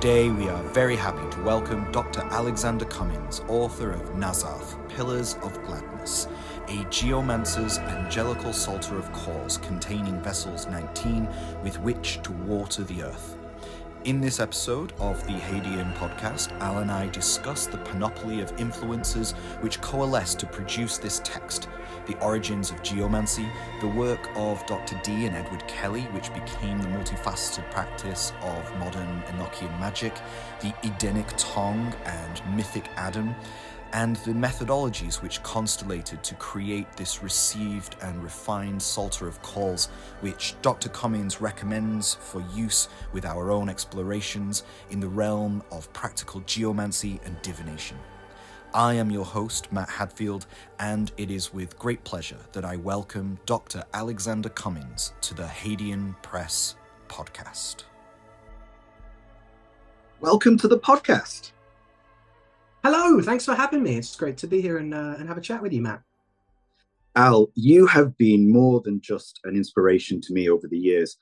Today we are very happy to welcome Dr. Alexander Cummins, author of NAZARTH, Pillars of Gladness, a geomancer's angelical psalter of calls containing vessels 19 with which to water the earth. In this episode of the Hadean podcast, Al and I discuss the panoply of influences which coalesce to produce this text, the origins of geomancy, the work of Dr. D and Edward Kelly, which became the multifaceted practice of modern Enochian magic, the Edenic tongue and mythic Adam, and the methodologies which constellated to create this received and refined psalter of calls, which Dr. Cummins recommends for use with our own explorations in the realm of practical geomancy and divination. I am your host, Matt Hadfield, and it is with great pleasure that I welcome Dr. Alexander Cummins to the Hadean Press podcast. Welcome to the podcast. Hello, thanks for having me. It's great to be here and have a chat with you, Matt. Al, you have been more than just an inspiration to me over the years,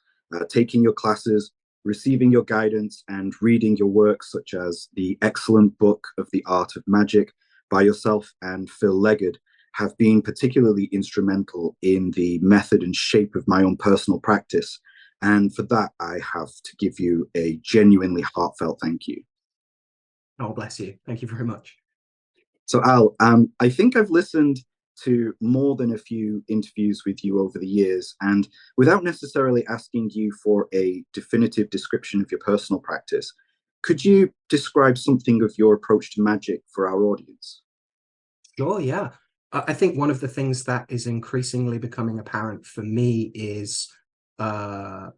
taking your classes, receiving your guidance, and reading your works such as the excellent book of The Art of Magic by yourself and Phil Leggard have been particularly instrumental in the method and shape of my own personal practice. And for that, I have to give you a genuinely heartfelt thank you. Oh, bless you. Thank you very much. So Al, I think I've listened to more than a few interviews with you over the years, and without necessarily asking you for a definitive description of your personal practice, could you describe something of your approach to magic for our audience? Sure, yeah. I think one of the things that is increasingly becoming apparent for me is a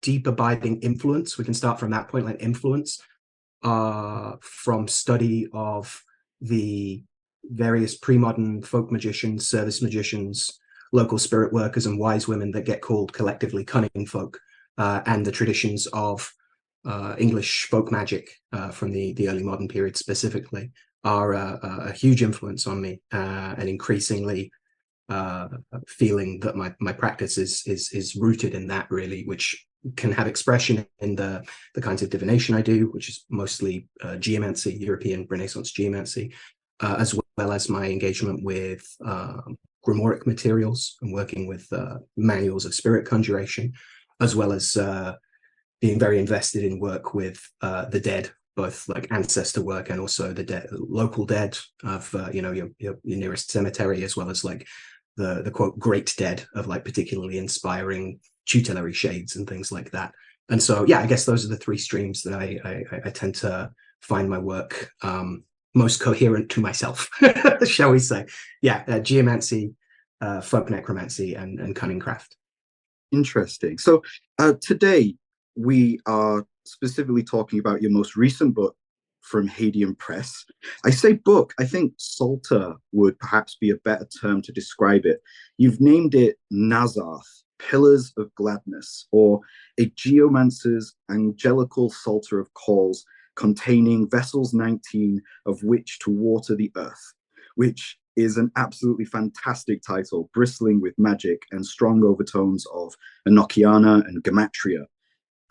deep abiding influence. We can start from that point, like influence from study of the various pre-modern folk magicians, service magicians, local spirit workers, and wise women that get called collectively cunning folk, and the traditions of English folk magic from the early modern period specifically are a huge influence on me, and increasingly feeling that my practice is rooted in that, really, which can have expression in the kinds of divination I do, which is mostly geomancy, European Renaissance geomancy, as well as my engagement with grimoire materials and working with manuals of spirit conjuration, as well as being very invested in work with the dead, both like ancestor work and also the dead, local dead of your nearest cemetery, as well as like the quote great dead of like particularly inspiring tutelary shades and things like that. And so, yeah, I guess those are the three streams that I tend to find my work most coherent to myself, shall we say. Yeah, geomancy, folk necromancy, and cunning craft. Interesting. So today we are specifically talking about your most recent book from Hadean Press. I say book, I think psalter would perhaps be a better term to describe it. You've named it NAZARTH, Pillars of Gladness, or a geomancer's angelical psalter of calls containing vessels 19 of which to water the earth, which is an absolutely fantastic title, bristling with magic and strong overtones of Enochiana and gematria.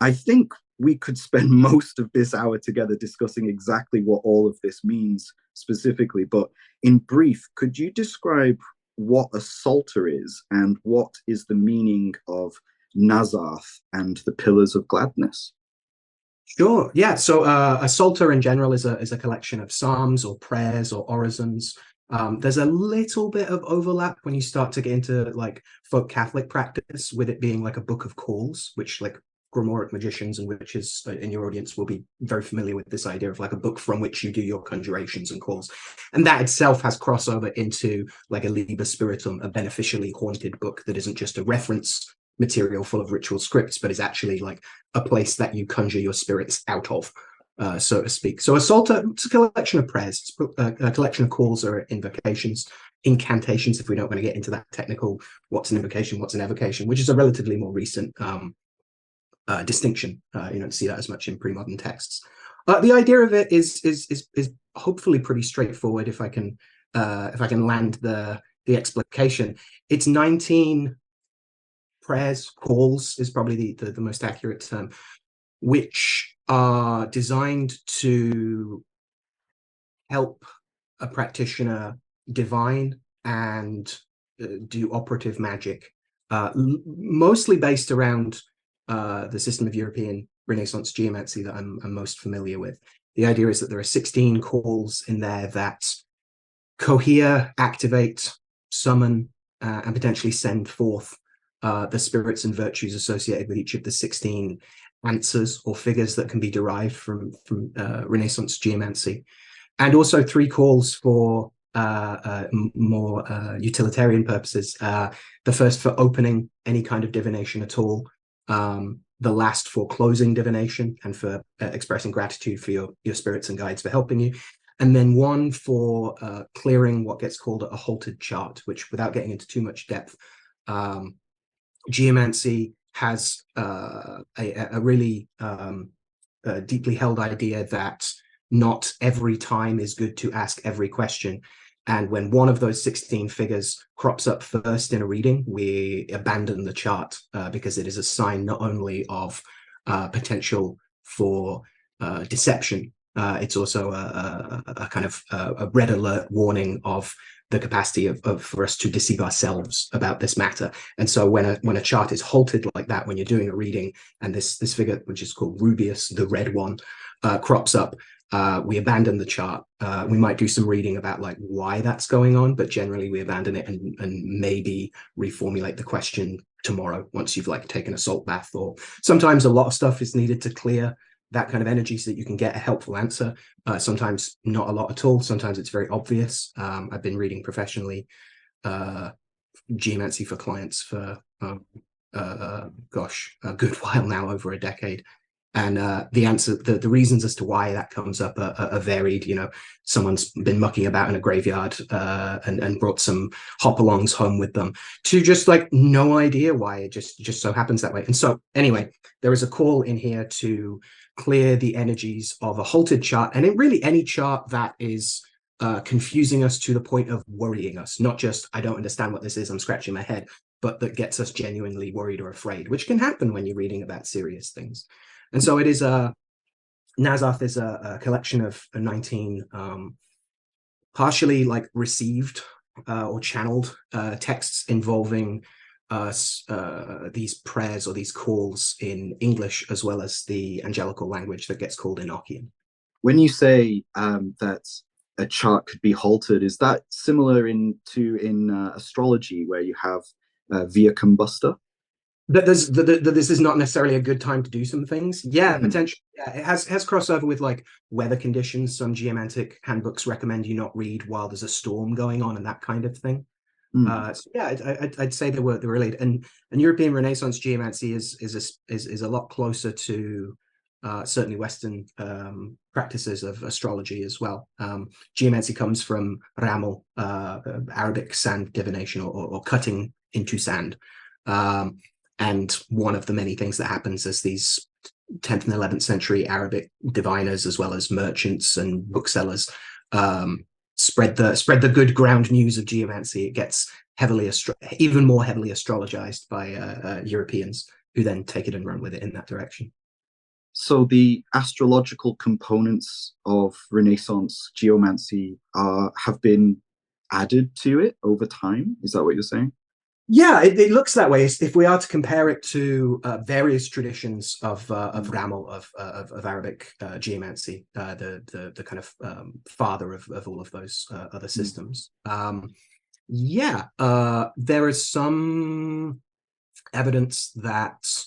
I think we could spend most of this hour together discussing exactly what all of this means specifically, but in brief, could you describe what a psalter is and what is the meaning of NAZARTH and the Pillars of Gladness? Sure. Yeah. So a psalter in general is a collection of psalms or prayers or orisons. There's a little bit of overlap when you start to get into like folk Catholic practice, with it being like a book of calls, which like grimoire magicians and witches in your audience will be very familiar with this idea of like a book from which you do your conjurations and calls. And that itself has crossover into like a Liber Spiritum, a beneficially haunted book that isn't just a reference material full of ritual scripts, but is actually like a place that you conjure your spirits out of, so to speak. So a psalter, it's a collection of prayers, a collection of calls or invocations, incantations, if we don't want to get into that technical, what's an invocation, what's an evocation, which is a relatively more recent distinction. You don't see that as much in pre-modern texts. The idea of it is hopefully pretty straightforward. If I can land the explication, it's 19 prayers, calls is probably the most accurate term, which are designed to help a practitioner divine and do operative magic, mostly based around the system of European Renaissance geomancy that I'm most familiar with. The idea is that there are 16 calls in there that cohere, activate, summon, and potentially send forth the spirits and virtues associated with each of the 16 answers or figures that can be derived from Renaissance geomancy. And also 3 calls for more utilitarian purposes. The first for opening any kind of divination at all. The last for closing divination and for expressing gratitude for your spirits and guides for helping you. And then one for clearing what gets called a halted chart, which, without getting into too much depth, geomancy has a really deeply held idea that not every time is good to ask every question. And when one of those 16 figures crops up first in a reading, we abandon the chart because it is a sign not only of potential for deception, it's also a kind of a red alert warning of the capacity for us to deceive ourselves about this matter. And so when a chart is halted like that, when you're doing a reading, and this figure, which is called Rubius, the red one, crops up, we abandon the chart. We might do some reading about like why that's going on, but generally we abandon it and maybe reformulate the question tomorrow once you've like taken a salt bath. Or sometimes a lot of stuff is needed to clear that kind of energy so that you can get a helpful answer. Sometimes not a lot at all. Sometimes it's very obvious. I've been reading professionally geomancy for clients for gosh, a good while now, over a decade. And the answer, the reasons as to why that comes up are varied. You know, someone's been mucking about in a graveyard and brought some hop-alongs home with them, to just like no idea why, it just so happens that way. And so anyway, there is a call in here to clear the energies of a halted chart, and it really any chart that is confusing us to the point of worrying us, not just I don't understand what this is, I'm scratching my head, but that gets us genuinely worried or afraid, which can happen when you're reading about serious things. And so it is NAZARTH is a collection of 19 partially like received or channeled texts involving these prayers or these calls in English, as well as the angelical language that gets called Enochian. When you say that a chart could be halted, is that similar in astrology, where you have via combustor? That this is not necessarily a good time to do some things. Yeah, potentially. Yeah, it has crossover with like weather conditions. Some geomantic handbooks recommend you not read while there's a storm going on and that kind of thing. So yeah, I'd say they're related. And European Renaissance geomancy is a lot closer to certainly Western practices of astrology as well. Geomancy comes from Ramel, Arabic sand divination, or cutting into sand. And one of the many things that happens as these 10th and 11th century Arabic diviners, as well as merchants and booksellers, spread the good ground news of geomancy, it gets even more heavily astrologized by Europeans, who then take it and run with it in that direction. So the astrological components of Renaissance geomancy have been added to it over time. Is that what you're saying? Yeah, it looks that way. If we are to compare it to various traditions of Ramel, of Arabic geomancy, the kind of father of all of those other systems. There is some evidence that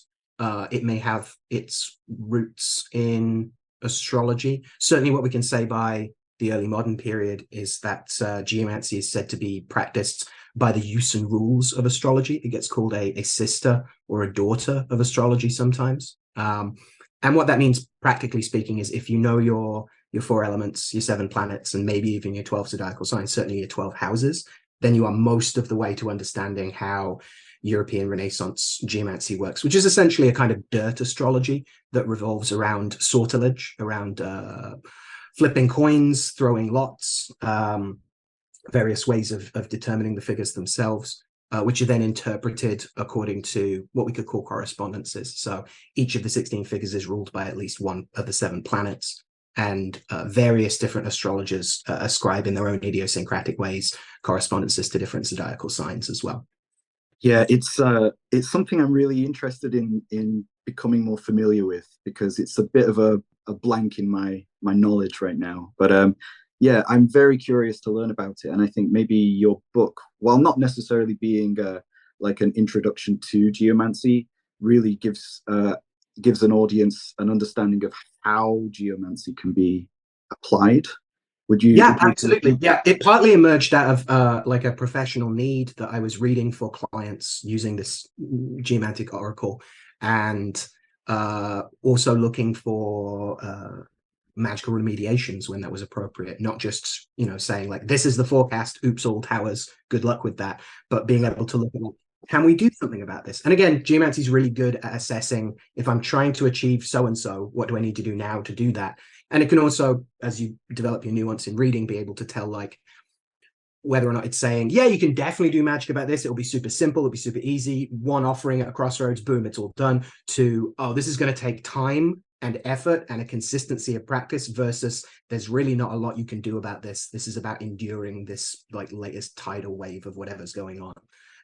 it may have its roots in astrology. Certainly what we can say by the early modern period is that geomancy is said to be practiced by the use and rules of astrology. It gets called a sister or a daughter of astrology sometimes. And what that means, practically speaking, is if you know your 4 elements, your 7 planets, and maybe even your 12 zodiacal signs, certainly your 12 houses, then you are most of the way to understanding how European Renaissance geomancy works, which is essentially a kind of dirt astrology that revolves around sortilege, around flipping coins, throwing lots, various ways of determining the figures themselves. which are then interpreted according to what we could call correspondences. So each of the 16 figures is ruled by at least one of the 7 planets, and various different astrologers ascribe in their own idiosyncratic ways correspondences to different zodiacal signs as well. Yeah, it's something I'm really interested in becoming more familiar with, because it's a bit of a blank in my knowledge right now. But yeah, I'm very curious to learn about it, and I think maybe your book, while not necessarily being like an introduction to geomancy, really gives an audience an understanding of how geomancy can be applied. Would you? Yeah, absolutely. Yeah, it partly emerged out of like a professional need that I was reading for clients using this geomantic oracle, and also looking for magical remediations when that was appropriate, not just, you know, saying like, this is the forecast, oops, all towers, good luck with that, but being able to look at, can we do something about this? And again, geomancy is really good at assessing, if I'm trying to achieve so-and-so, what do I need to do now to do that? And it can also, as you develop your nuance in reading, be able to tell like whether or not it's saying, yeah, you can definitely do magic about this. It'll be super simple. It'll be super easy. One offering at a crossroads, boom, it's all done. To, oh, this is going to take time and effort and a consistency of practice, versus there's really not a lot you can do about this. This is about enduring this like latest tidal wave of whatever's going on.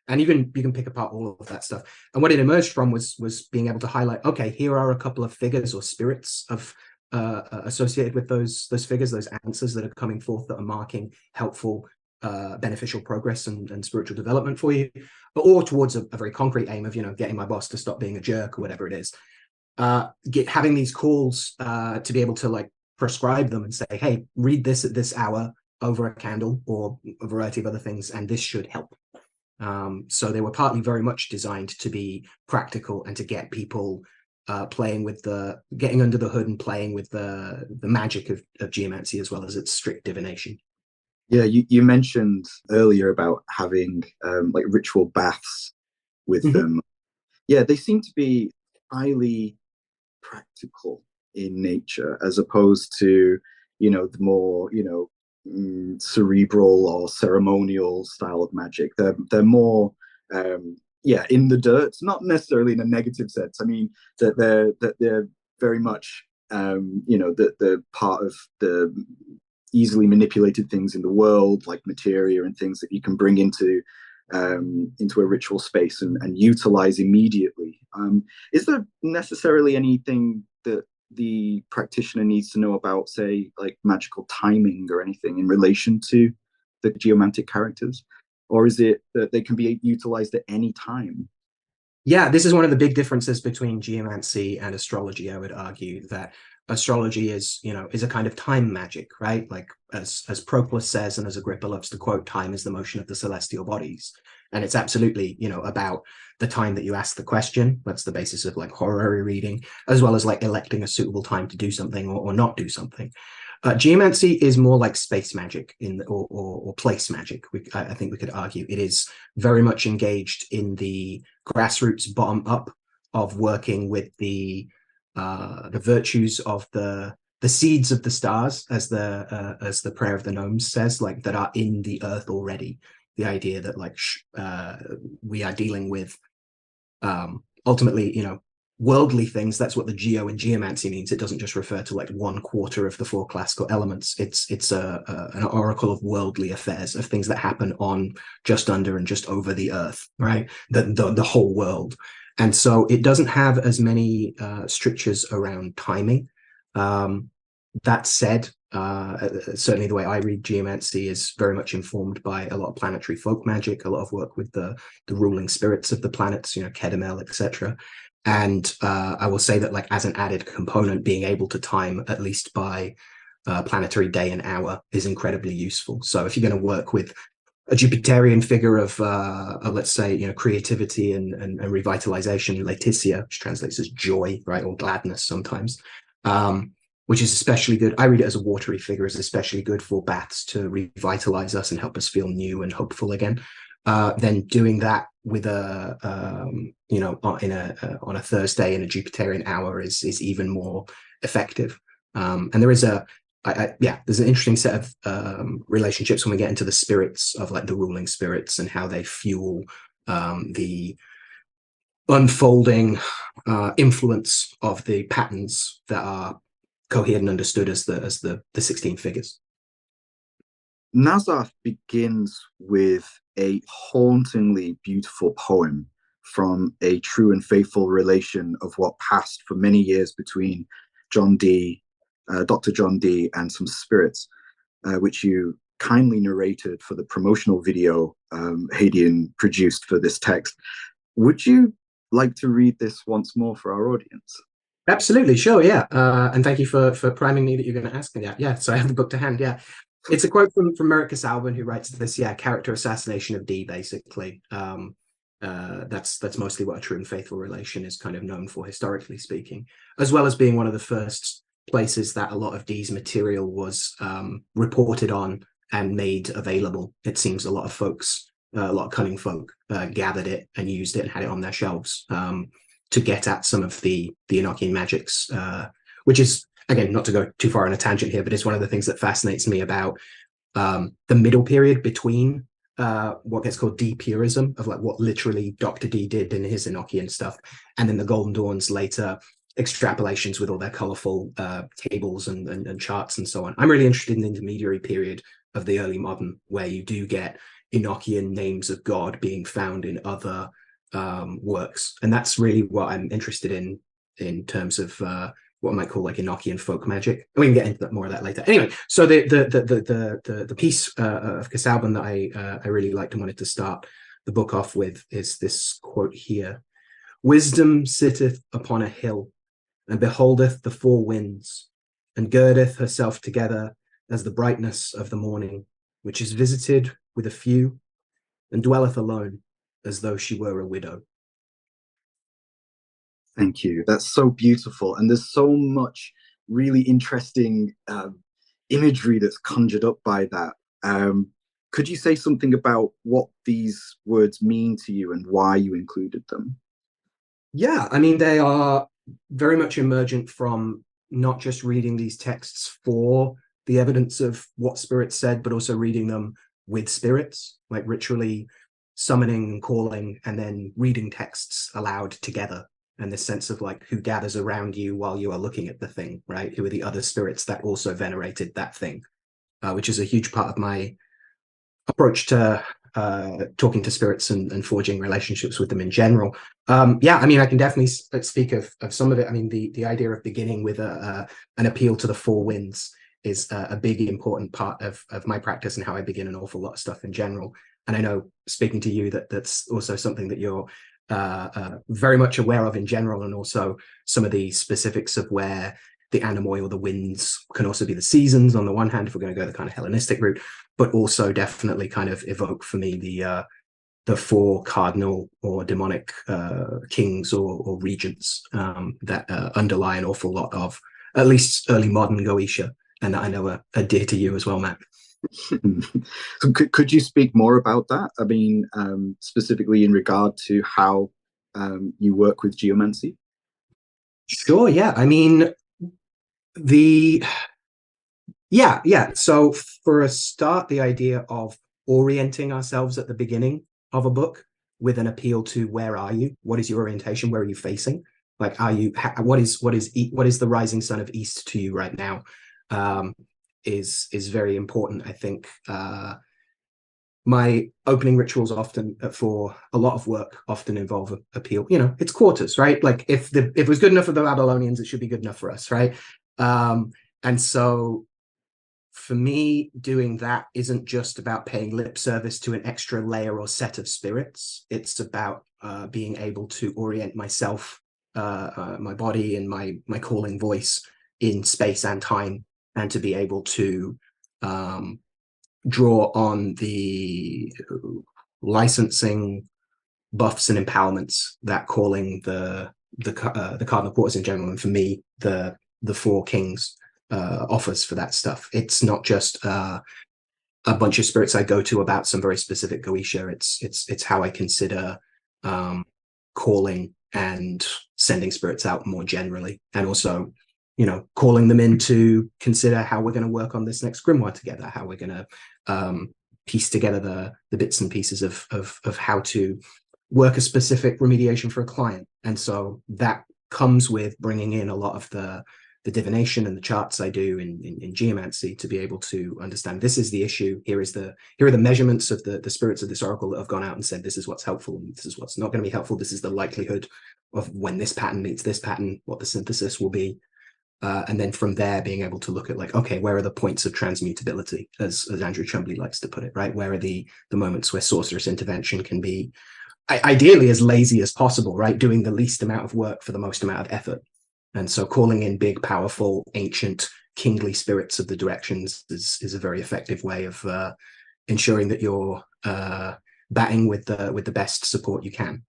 And you can pick apart all of that stuff. And what it emerged from was being able to highlight, okay, here are a couple of figures or spirits of associated with those figures, those answers that are coming forth, that are marking helpful, beneficial progress and spiritual development for you, but or towards a very concrete aim of, you know, getting my boss to stop being a jerk or whatever it is. Having these calls to be able to like prescribe them and say, hey, read this at this hour over a candle or a variety of other things, and this should help. So they were partly very much designed to be practical and to get people playing with getting under the hood and playing with the magic of geomancy, as well as its strict divination. Yeah, you mentioned earlier about having like ritual baths with them. Yeah, they seem to be highly practical in nature, as opposed to, you know, the more, you know, cerebral or ceremonial style of magic. They're more yeah, in the dirt, not necessarily in a negative sense. I mean that they're very much you know, the part of the easily manipulated things in the world, like materia and things that you can bring into a ritual space and utilize immediately. Is there necessarily anything that the practitioner needs to know about, say, like magical timing or anything in relation to the geomantic characters? Or is it that they can be utilized at any time? Yeah, this is one of the big differences between geomancy and astrology. I would argue that astrology is, you know, is a kind of time magic, right? Like as Proclus says, and as Agrippa loves to quote, time is the motion of the celestial bodies. And it's absolutely, you know, about the time that you ask the question. That's the basis of like horary reading, as well as like electing a suitable time to do something or not do something. Geomancy is more like space magic or place magic. I think we could argue it is very much engaged in the grassroots bottom up of working with the virtues of the seeds of the stars, as the prayer of the gnomes says, like that are in the earth already. The idea that like we are dealing with ultimately, you know, worldly things. That's what the geo in geomancy means. It doesn't just refer to like 1/4 of the 4 classical elements. It's an oracle of worldly affairs, of things that happen on, just under, and just over the earth, right? The whole world. And so it doesn't have as many strictures around timing. That said, certainly the way I read geomancy is very much informed by a lot of planetary folk magic, a lot of work with the ruling spirits of the planets, you know, Kedemel, etc. And I will say that, like, as an added component, being able to time at least by planetary day and hour is incredibly useful. So if you're going to work with a Jupiterian figure of let's say, you know, creativity and revitalization, Laetitia, which translates as joy, right, or gladness sometimes, which is especially good. I read it as a watery figure, is especially good for baths to revitalize us and help us feel new and hopeful again. Then doing that with you know, on a Thursday in a Jupiterian hour is even more effective. And there is there's an interesting set of relationships when we get into the spirits of like the ruling spirits and how they fuel the unfolding influence of the patterns that are cohered and understood as the 16 figures. NAZARTH begins with a hauntingly beautiful poem from a true and faithful relation of what passed for many years between Dr. John Dee, and some spirits, which you kindly narrated for the promotional video Hadean produced for this text. Would you like to read this once more for our audience? Absolutely, sure, yeah. And thank you for priming me that you're going to ask me that. Yeah, so I have the book to hand, yeah. It's a quote from Merrick Casalbin, who writes this, character assassination of Dee, basically. That's mostly what a true and faithful relation is kind of known for, historically speaking, as well as being one of the first places that a lot of Dee's material was reported on and made available. It seems a lot of folks, a lot of cunning folk, gathered it and used it and had it on their shelves to get at some of the Enochian magics, which is, again, not to go too far on a tangent here, but it's one of the things that fascinates me about the middle period between what gets called Dee-purism, of like what literally Dr. Dee did in his Enochian stuff, and then the Golden Dawn's later extrapolations with all their colorful tables and charts and so on. I'm really interested in the intermediary period of the early modern, where you do get Enochian names of God being found in other works, and that's really what I'm interested in terms of what I might call like Enochian folk magic. We can get into more of that later. Anyway, so the piece of Casalbin that I really liked and wanted to start the book off with is this quote here: "Wisdom sitteth upon a hill, and beholdeth the four winds, and girdeth herself together as the brightness of the morning, which is visited with a few, and dwelleth alone, as though she were a widow." Thank you. That's so beautiful. And there's so much really interesting imagery that's conjured up by that. Could you say something about what these words mean to you and why you included them? Yeah, I mean, they are very much emergent from not just reading these texts for the evidence of what spirits said, but also reading them with spirits, like ritually summoning and calling, and then reading texts aloud together. And this sense of like who gathers around you while you are looking at the thing, right? Who are the other spirits that also venerated that thing, which is a huge part of my approach to talking to spirits and forging relationships with them in general. Yeah, I mean, I can definitely speak of some of it. I mean, the idea of beginning with an appeal to the four winds is a big important part of my practice and how I begin an awful lot of stuff in general. And I know, speaking to you, that's also something that you're very much aware of in general, and also some of the specifics of where the anemoy or the winds can also be the seasons on the one hand, if we're going to go the kind of Hellenistic route, but also definitely kind of evoke for me the four cardinal or demonic kings or regents that underlie an awful lot of at least early modern Goetia, and that I know are dear to you as well, Matt. So could you speak more about that? I mean, specifically in regard to how you work with geomancy? Sure, yeah. I mean, so for a start, the idea of orienting ourselves at the beginning of a book with an appeal to where are you? What is your orientation? Where are you facing? Like, what is the rising sun of East to you right now? Is very important, I think. My opening rituals often, for a lot of work, often involve appeal. You know, it's quarters, right? Like if it was good enough for the Babylonians, it should be good enough for us, right? And so for me, doing that isn't just about paying lip service to an extra layer or set of spirits. It's about being able to orient myself, my body and my calling voice in space and time, and to be able to draw on the licensing buffs and empowerments that calling the cardinal quarters in general, and for me the four kings offers for that stuff. It's not just a bunch of spirits I go to about some very specific Goetia. It's how I consider calling and sending spirits out more generally, and also, you know, calling them in to consider how we're going to work on this next grimoire together, how we're going to piece together the bits and pieces of how to work a specific remediation for a client. And so that comes with bringing in a lot of the divination and the charts I do in geomancy to be able to understand this is the issue. Here are the measurements of the spirits of this oracle that have gone out and said this is what's helpful and this is what's not going to be helpful. This is the likelihood of when this pattern meets this pattern, what the synthesis will be. And then from there, being able to look at like, okay, where are the points of transmutability, as Andrew Chumbley likes to put it, right? Where are the moments where sorcerous intervention can be ideally as lazy as possible, right? Doing the least amount of work for the most amount of effort. And so calling in big, powerful, ancient, kingly spirits of the directions is a very effective way of ensuring that you're batting with the best support you can.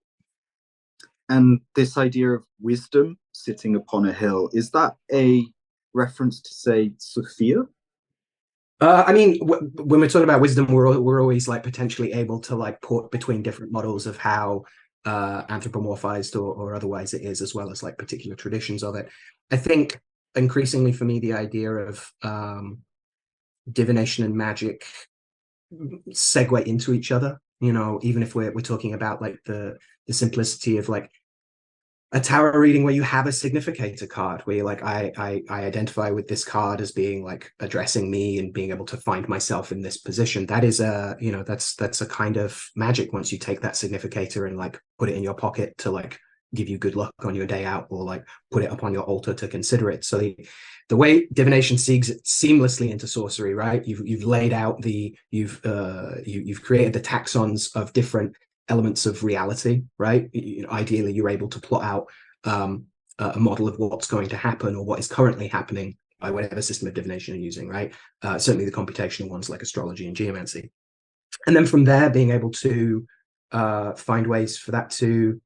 And this idea of wisdom sitting upon a hill, is that a reference to, say, Sophia? I mean, when we're talking about wisdom, we're always like potentially able to like port between different models of how anthropomorphized or otherwise it is, as well as like particular traditions of it. I think increasingly for me, the idea of divination and magic segue into each other. You know, even if we're talking about like the simplicity of like a tarot reading where you have a significator card, where you're like, I identify with this card as being like addressing me and being able to find myself in this position. That is a, you know, that's a kind of magic once you take that significator and like put it in your pocket to like give you good luck on your day out, or like put it up on your altar to consider it. So the way divination segues seamlessly into sorcery, right? You've laid out you've created the taxons of different elements of reality, right? Ideally, you're able to plot out a model of what's going to happen or what is currently happening by whatever system of divination you're using, right? Certainly the computational ones like astrology and geomancy. And then from there, being able to find ways for that to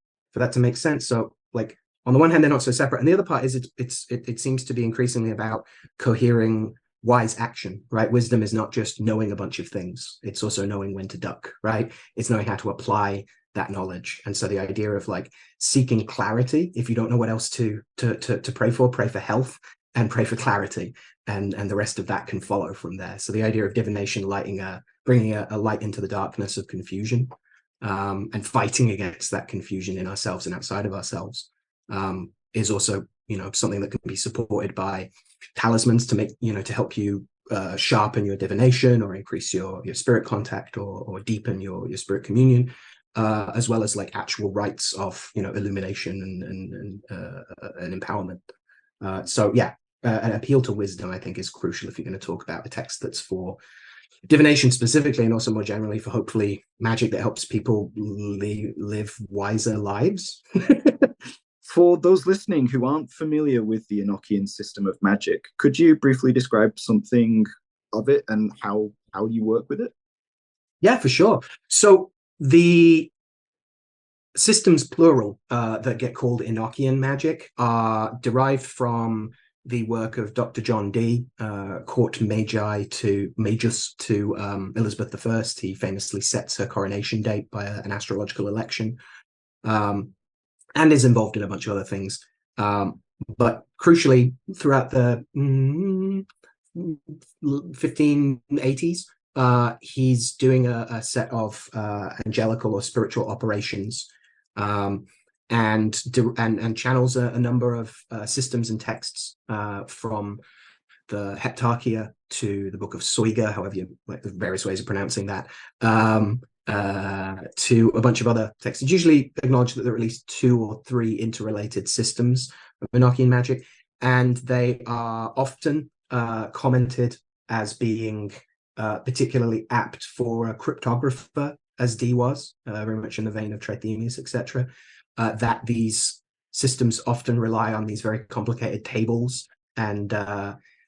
make sense. So like on the one hand, they're not so separate. And the other part is it seems to be increasingly about cohering wise action, right? Wisdom is not just knowing a bunch of things. It's also knowing when to duck, right? It's knowing how to apply that knowledge. And so the idea of like seeking clarity, if you don't know what else to pray for health and pray for clarity. And the rest of that can follow from there. So the idea of divination bringing a light into the darkness of confusion, and fighting against that confusion in ourselves and outside of ourselves, is also, you know, something that can be supported by talismans to make, you know, to help you sharpen your divination or increase your spirit contact or deepen your spirit communion, as well as like actual rites of, you know, illumination and empowerment. So yeah, an appeal to wisdom, I think, is crucial if you're going to talk about a text that's for divination specifically, and also more generally for hopefully magic that helps people live wiser lives. For those listening who aren't familiar with the Enochian system of magic, could you briefly describe something of it and how you work with it? Yeah, for sure. So the systems plural that get called Enochian magic are derived from the work of Dr. John Dee, court magus to Elizabeth I. He famously sets her coronation date by an astrological election, and is involved in a bunch of other things. But crucially, throughout the 1580s, he's doing a set of angelical or spiritual operations, and channels a number of systems and texts from the Heptarchia to the Book of Soiga, however you like, the various ways of pronouncing that, to a bunch of other texts. It's usually acknowledged that there are at least 2 or 3 interrelated systems of Enochian magic, and they are often commented as being particularly apt for a cryptographer, as Dee was, very much in the vein of Trithemius, etc. That these systems often rely on these very complicated tables and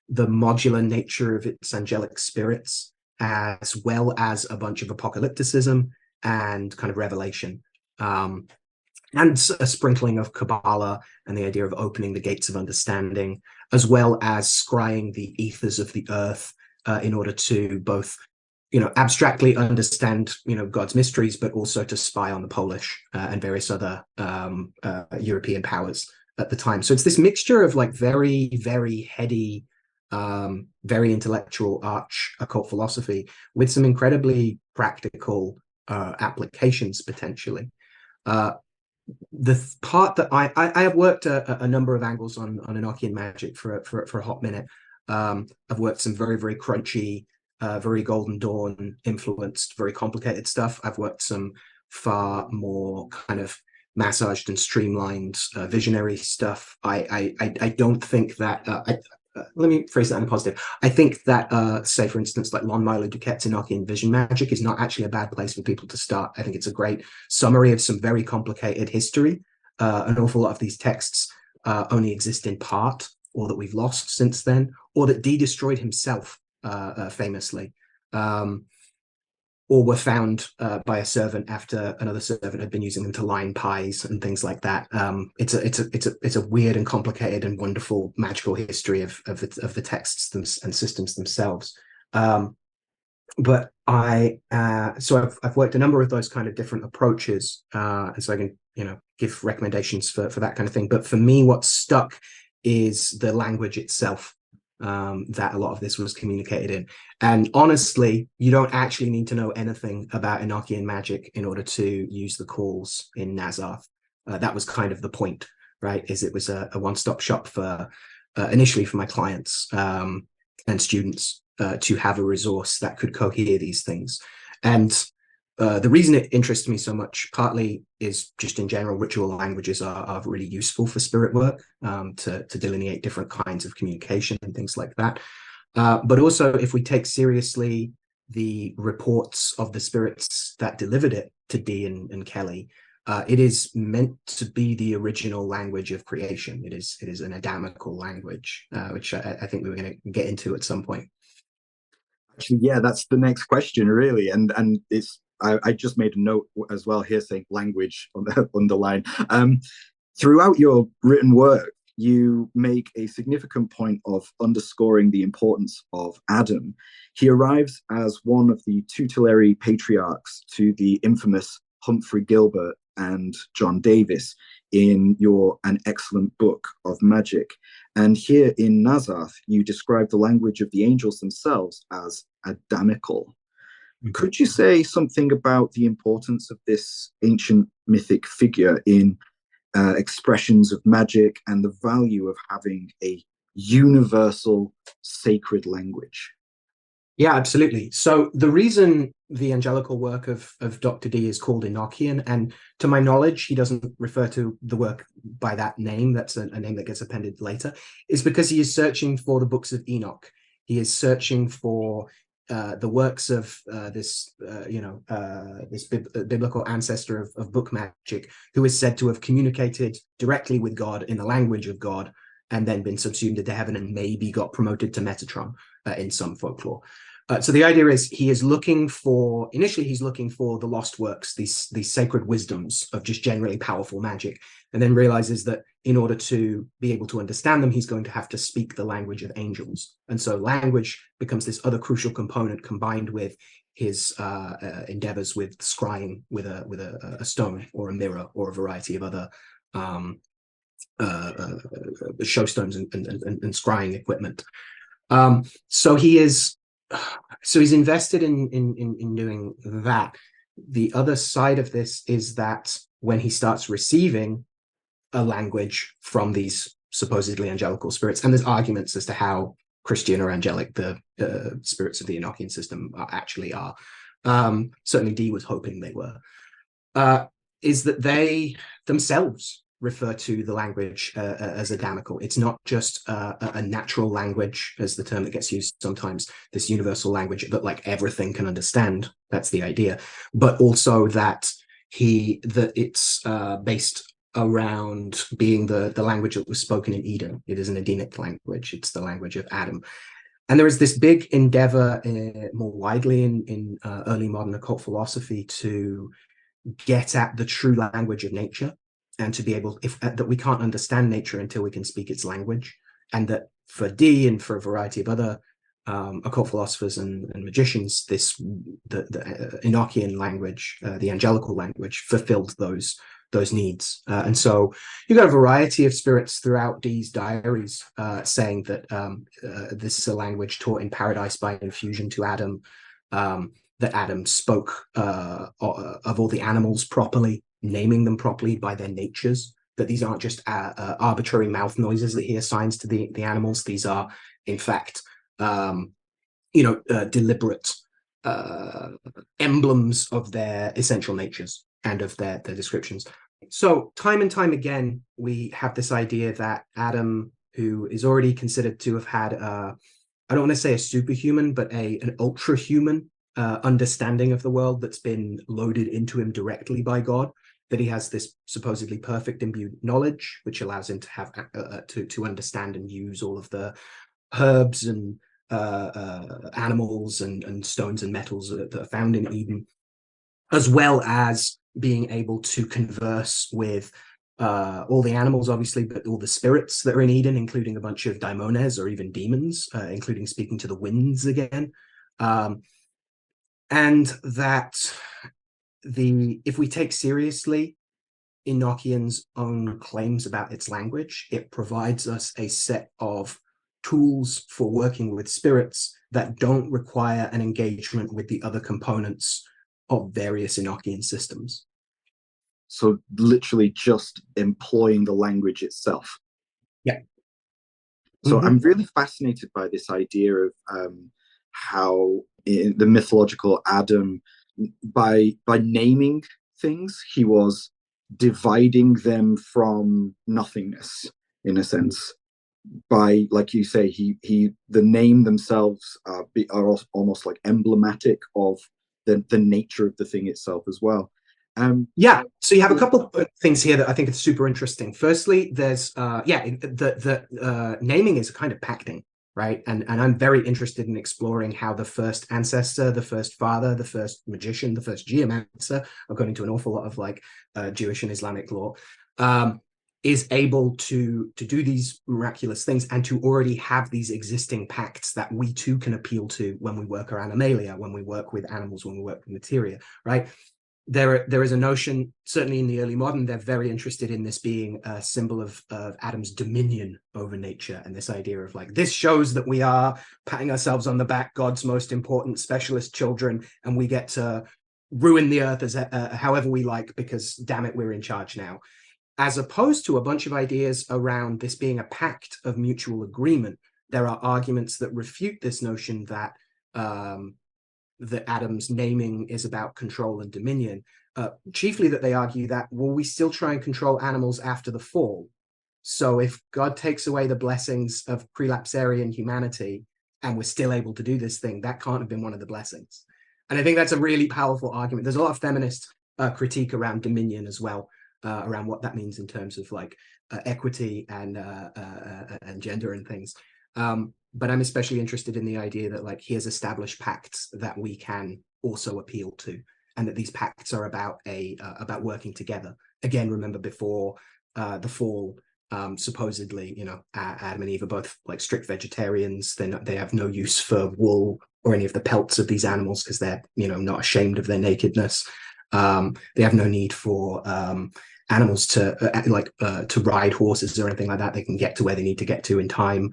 the modular nature of its angelic spirits, as well as a bunch of apocalypticism and kind of revelation, and a sprinkling of Kabbalah and the idea of opening the gates of understanding, as well as scrying the ethers of the earth in order to both, you know, abstractly understand, you know, God's mysteries, but also to spy on the Polish and various other European powers at the time. So it's this mixture of like very, very heady, very intellectual arch occult philosophy with some incredibly practical applications potentially. The part that I have worked a number of angles on Enochian magic for a hot minute. I've worked some very crunchy, very Golden Dawn influenced, very complicated stuff. I've worked some far more kind of massaged and streamlined visionary stuff. I don't think that let me phrase that in a positive. I think that, say, for instance, like Lon Milo Duquette's Enochian vision magic is not actually a bad place for people to start. I think it's a great summary of some very complicated history. An awful lot of these texts only exist in part, or that we've lost since then, or that Dee destroyed himself famously, or were found by a servant after another servant had been using them to line pies and things like that. It's a weird and complicated and wonderful magical history of the texts and systems themselves. But so I've worked a number of those kind of different approaches, and so I can give recommendations for that kind of thing. But for me, what's stuck is the language itself. That a lot of this was communicated in. And honestly, you don't actually need to know anything about Enochian magic in order to use the calls in NAZARTH. That was kind of the point, right? Is it was a one-stop shop for initially for my clients and students to have a resource that could cohere these things. And the reason it interests me so much, partly, is just in general, ritual languages are really useful for spirit work, to delineate different kinds of communication and things like that. But also, if we take seriously the reports of the spirits that delivered it to Dee and Kelly, it is meant to be the original language of creation. It is an Adamical language, which I think we were going to get into at some point. Actually, yeah, that's the next question, really, and it's. I just made a note as well here saying language on the underline. Throughout your written work, you make a significant point of underscoring the importance of Adam. He arrives as one of the tutelary patriarchs to the infamous Humphrey Gilbert and John Davis in your An Excellent Book of Magic. And here in NAZARTH, you describe the language of the angels themselves as Adamical. Could you say something about the importance of this ancient mythic figure in expressions of magic and the value of having a universal sacred language? Yeah, absolutely. So the reason the angelical work of Dr. Dee is called Enochian, and to my knowledge, he doesn't refer to the work by that name, that's a name that gets appended later, is because he is searching for the books of Enoch. He is searching for the works of this biblical ancestor of book magic, who is said to have communicated directly with God in the language of God, and then been subsumed into heaven and maybe got promoted to Metatron in some folklore. So the idea is he's looking for the lost works, these sacred wisdoms of just generally powerful magic, and then realizes that in order to be able to understand them, he's going to have to speak the language of angels. And so language becomes this other crucial component, combined with his endeavors with scrying with a stone or a mirror or a variety of other show stones and scrying equipment. So he's invested in doing that. The other side of this is that when he starts receiving a language from these supposedly angelical spirits, and there's arguments as to how Christian or angelic the spirits of the Enochian system actually are. Certainly Dee was hoping they were. Is that they themselves refer to the language as Adamical. It's not just a natural language, as the term that gets used sometimes, this universal language that like everything can understand. That's the idea. But also that it's based around being the language that was spoken in Eden. It is an Edenic language. It's the language of Adam. And there is this big endeavor more widely in early modern occult philosophy to get at the true language of nature, and to be able, that we can't understand nature until we can speak its language. And that for Dee and for a variety of other occult philosophers and magicians, the Enochian language, the angelical language, fulfilled those needs. And so you've got a variety of spirits throughout Dee's diaries saying that this is a language taught in paradise by infusion to Adam, that Adam spoke of all the animals properly, naming them properly by their natures, that these aren't just arbitrary mouth noises that he assigns to the animals. These are, in fact, deliberate emblems of their essential natures and of their descriptions. So time and time again, we have this idea that Adam, who is already considered to have had, I don't want to say a superhuman, but an ultra-human understanding of the world that's been loaded into him directly by God, that he has this supposedly perfect imbued knowledge, which allows him to have to understand and use all of the herbs and animals and stones and metals that are found in Eden, as well as being able to converse with all the animals, obviously, but all the spirits that are in Eden, including a bunch of daimones or even demons, including speaking to the winds again. And that if we take seriously Enochian's own claims about its language, it provides us a set of tools for working with spirits that don't require an engagement with the other components of various Enochian systems. So literally just employing the language itself. Yeah. So I'm really fascinated by this idea of how in the mythological Adam, by naming things, he was dividing them from nothingness, in a sense. By, like you say, the name themselves are almost like emblematic of the nature of the thing itself as well. Yeah, so you have a couple of things here that I think is super interesting. Firstly, there's the naming is a kind of pacting, right? And I'm very interested in exploring how the first ancestor, the first father, the first magician, the first geomancer, according to an awful lot of like Jewish and Islamic law, is able to do these miraculous things and to already have these existing pacts that we too can appeal to when we work around Animalia, when we work with animals, when we work with materia, right? There is a notion, certainly in the early modern, they're very interested in this being a symbol of Adam's dominion over nature, and this idea of like, this shows that we are patting ourselves on the back, God's most important specialist children, and we get to ruin the earth as however we like, because damn it, we're in charge now. As opposed to a bunch of ideas around this being a pact of mutual agreement, there are arguments that refute this notion that that Adam's naming is about control and dominion, chiefly that they argue that, well, we still try and control animals after the fall. So if God takes away the blessings of prelapsarian humanity and we're still able to do this thing, that can't have been one of the blessings. And I think that's a really powerful argument. There's a lot of feminist critique around dominion as well, around what that means in terms of like equity and gender and things. But I'm especially interested in the idea that like he has established pacts that we can also appeal to, and that these pacts are about about working together. Again, remember before the fall, supposedly, you know, Adam and Eve are both like strict vegetarians. They have no use for wool or any of the pelts of these animals because they're, you know, not ashamed of their nakedness. They have no need for animals to ride horses or anything like that. They can get to where they need to get to in time.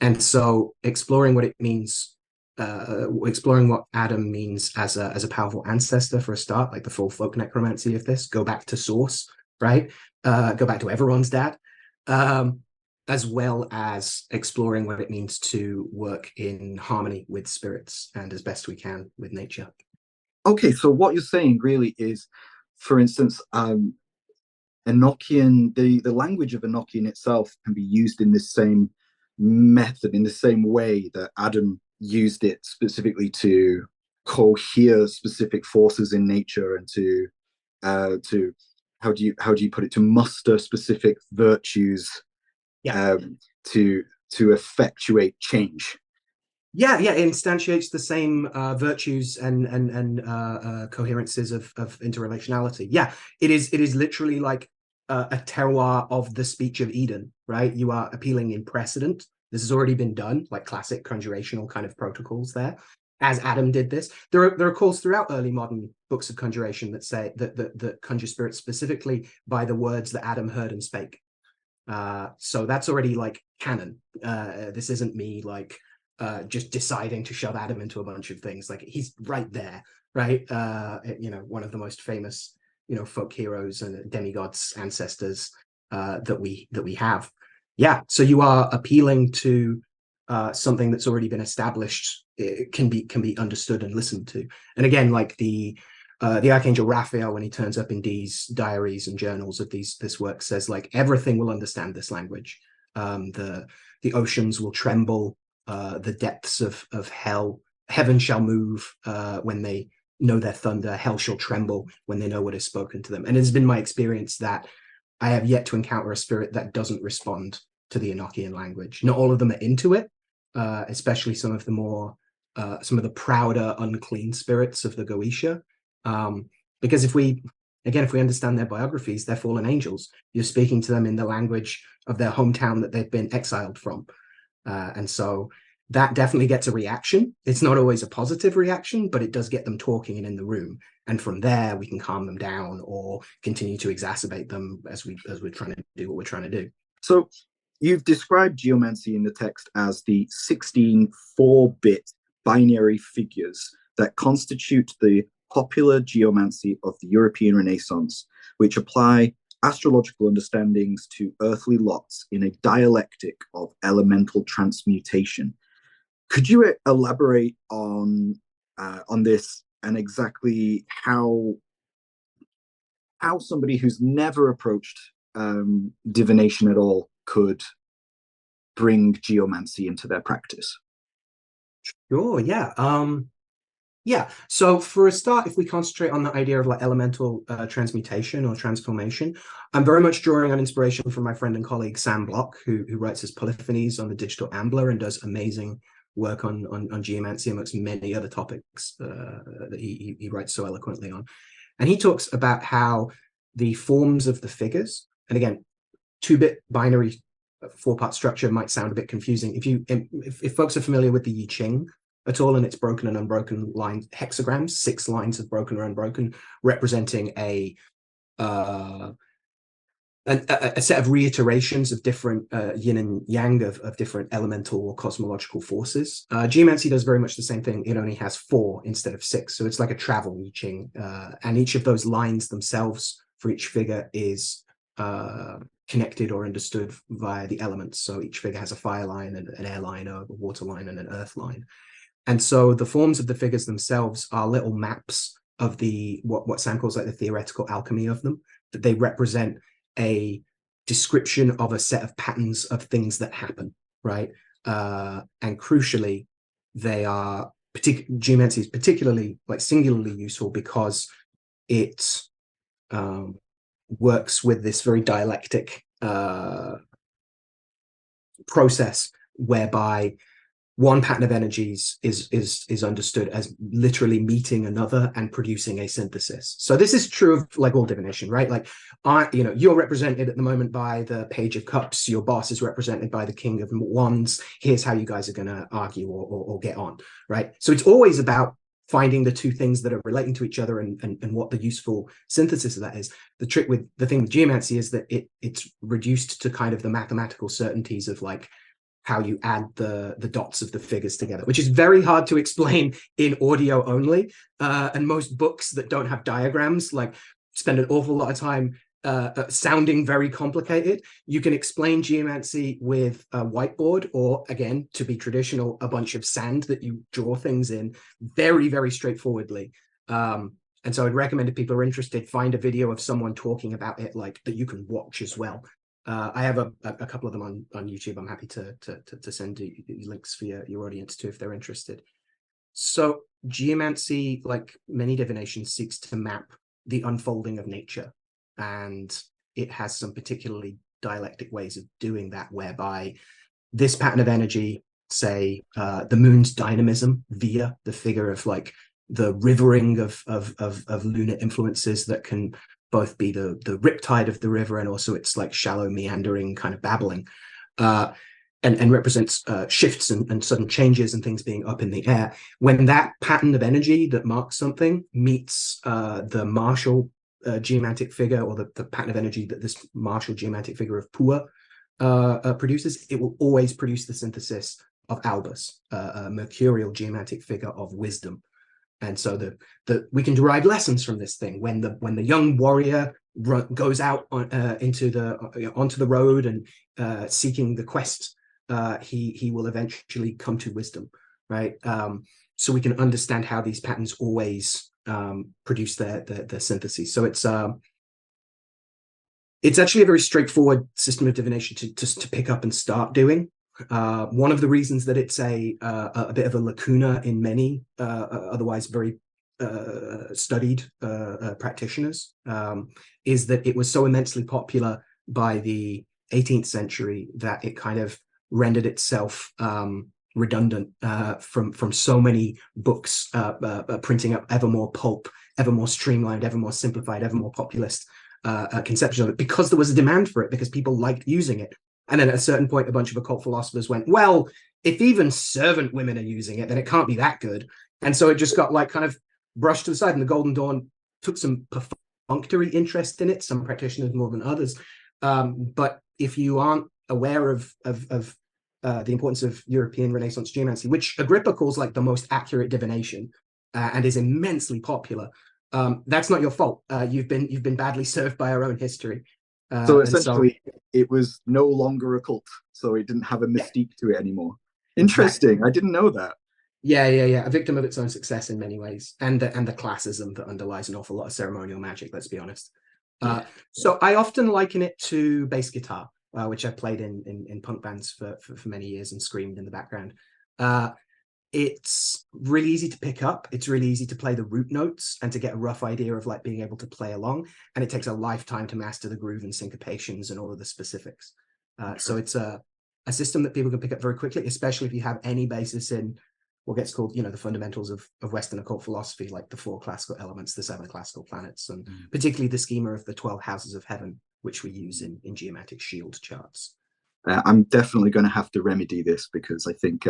And so exploring what it means, exploring what Adam means as a powerful ancestor for a start, like the full folk necromancy of this, go back to source, right? Go back to everyone's dad, as well as exploring what it means to work in harmony with spirits and as best we can with nature. Okay, so what you're saying really is, for instance, Enochian, the language of Enochian itself can be used in this same method, in the same way that Adam used it specifically to cohere specific forces in nature and to how do you put it, to muster specific virtues, to effectuate change. Yeah, it instantiates the same virtues and coherences of interrelationality. Yeah, it is literally like a terroir of the speech of Eden, right? You are appealing in precedent. This has already been done, like classic conjurational kind of protocols there, as Adam did this. There are calls throughout early modern books of conjuration that say that conjure spirits specifically by the words that Adam heard and spake. So that's already like canon. This isn't me like just deciding to shove Adam into a bunch of things. Like he's right there, right? You know, one of the most famous folk heroes and demigods, ancestors that we have. Yeah, so you are appealing to something that's already been established. It can be understood and listened to. And again, like the Archangel Raphael, when he turns up in Dee's diaries and journals of this work, says like everything will understand this language. The oceans will tremble, the depths of hell, heaven shall move when they know their thunder, hell shall tremble when they know what is spoken to them. And it's been my experience that I have yet to encounter a spirit that doesn't respond to the Enochian language. Not all of them are into it, especially some of the prouder, unclean spirits of the Goetia. Because if we understand their biographies, they're fallen angels. You're speaking to them in the language of their hometown that they've been exiled from. And so that definitely gets a reaction. It's not always a positive reaction, but it does get them talking and in the room. And from there, we can calm them down or continue to exacerbate them as we're trying to do what we're trying to do. So you've described geomancy in the text as the 16 4-bit binary figures that constitute the popular geomancy of the European Renaissance, which apply astrological understandings to earthly lots in a dialectic of elemental transmutation. Could you elaborate on this and exactly how somebody who's never approached divination at all could bring geomancy into their practice? Sure, yeah. So for a start, if we concentrate on the idea of like elemental transmutation or transformation, I'm very much drawing on inspiration from my friend and colleague Sam Block, who writes his Polyphonies on the Digital Ambler and does amazing work on geomancy amongst many other topics that he writes so eloquently on. And he talks about how the forms of the figures, and again, 2-bit binary 4-part structure might sound a bit confusing. If folks are familiar with the I Ching at all, and it's broken and unbroken line hexagrams, 6 lines of broken or unbroken, representing a set of reiterations of different yin and yang of different elemental or cosmological forces. Geomancy does very much the same thing. It only has 4 instead of 6, so it's like a travel I Ching, and each of those lines themselves for each figure is connected or understood via the elements. So each figure has a fire line, and an air line, a water line, and an earth line. And so the forms of the figures themselves are little maps of what Sam calls like the theoretical alchemy of them, that they represent a description of a set of patterns of things that happen, right? And crucially, geomancy is particularly singularly useful because it works with this very dialectic process whereby one pattern of energies is understood as literally meeting another and producing a synthesis. So this is true of like all divination, right? Like you're represented at the moment by the Page of Cups, your boss is represented by the King of Wands. Here's how you guys are going to argue or get on, right? So it's always about finding the two things that are relating to each other and what the useful synthesis of that is. The trick with the thing with geomancy is that it's reduced to kind of the mathematical certainties of like how you add the dots of the figures together, which is very hard to explain in audio only. And most books that don't have diagrams like spend an awful lot of time sounding very complicated. You can explain geomancy with a whiteboard, or again, to be traditional, a bunch of sand that you draw things in very, very straightforwardly. And so I'd recommend if people are interested, find a video of someone talking about it like that you can watch as well. I have a couple of them on YouTube. I'm happy to send you links for your audience too if they're interested. So geomancy, like many divinations, seeks to map the unfolding of nature, and it has some particularly dialectic ways of doing that, whereby this pattern of energy, say the moon's dynamism via the figure of like the rivering of lunar influences that can both be the riptide of the river and also its like shallow meandering kind of babbling, and represents shifts and sudden changes and things being up in the air. When that pattern of energy that marks something meets the martial geomantic figure, or the pattern of energy that this martial geomantic figure of Pua produces, it will always produce the synthesis of Albus, a mercurial geomantic figure of wisdom. And so we can derive lessons from this thing. When the young warrior goes out onto the road and seeking the quest, he will eventually come to wisdom, right? So we can understand how these patterns always produce their syntheses. So it's actually a very straightforward system of divination to pick up and start doing. One of the reasons that it's a bit of a lacuna in many otherwise very studied practitioners is that it was so immensely popular by the 18th century that it kind of rendered itself redundant from so many books printing up ever more pulp, ever more streamlined, ever more simplified, ever more populist conception of it, because there was a demand for it, because people liked using it. And then at a certain point, a bunch of occult philosophers went, well, if even servant women are using it, then it can't be that good. And so it just got like kind of brushed to the side. And the Golden Dawn took some perfunctory interest in it, some practitioners more than others. But if you aren't aware of the importance of European Renaissance geomancy, which Agrippa calls like the most accurate divination and is immensely popular, that's not your fault. You've been badly served by our own history. So essentially, it was no longer a cult, so it didn't have a mystique to it anymore. Interesting. Exactly. I didn't know that. Yeah. A victim of its own success in many ways, and the classism that underlies an awful lot of ceremonial magic. Let's be honest. So I often liken it to bass guitar, which I played in punk bands for many years and screamed in the background. It's really easy to pick up. It's really easy to play the root notes and to get a rough idea of like being able to play along. And it takes a lifetime to master the groove and syncopations and all of the specifics. So it's a system that people can pick up very quickly, especially if you have any basis in what gets called, the fundamentals of Western occult philosophy, like the 4 classical elements, the 7 classical planets, and particularly the schema of the 12 houses of heaven, which we use in geomantic shield charts. I'm definitely going to have to remedy this, because I think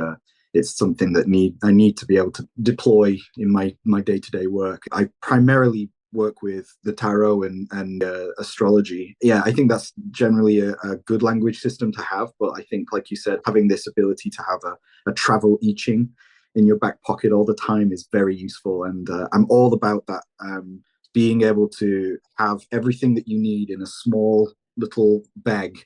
it's something that I need to be able to deploy in my day-to-day work. I primarily work with the tarot and astrology. Yeah, I think that's generally a good language system to have, but I think, like you said, having this ability to have a travel I Ching in your back pocket all the time is very useful, and I'm all about that, being able to have everything that you need in a small little bag.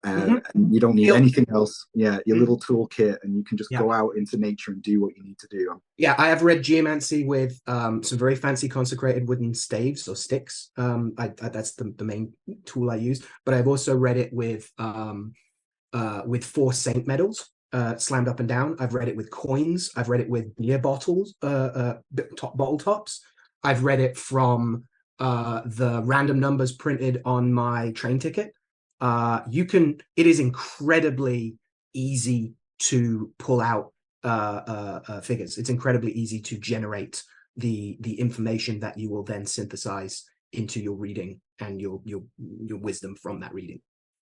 And you don't need anything else. Yeah, your little toolkit, and you can just go out into nature and do what you need to do. Yeah, I have read geomancy with some very fancy consecrated wooden staves or sticks. That's the main tool I use. But I've also read it with 4 saint medals slammed up and down. I've read it with coins. I've read it with beer bottles, bottle tops. I've read it from the random numbers printed on my train ticket. It is incredibly easy to pull out figures. It's incredibly easy to generate the information that you will then synthesize into your reading and your wisdom from that reading.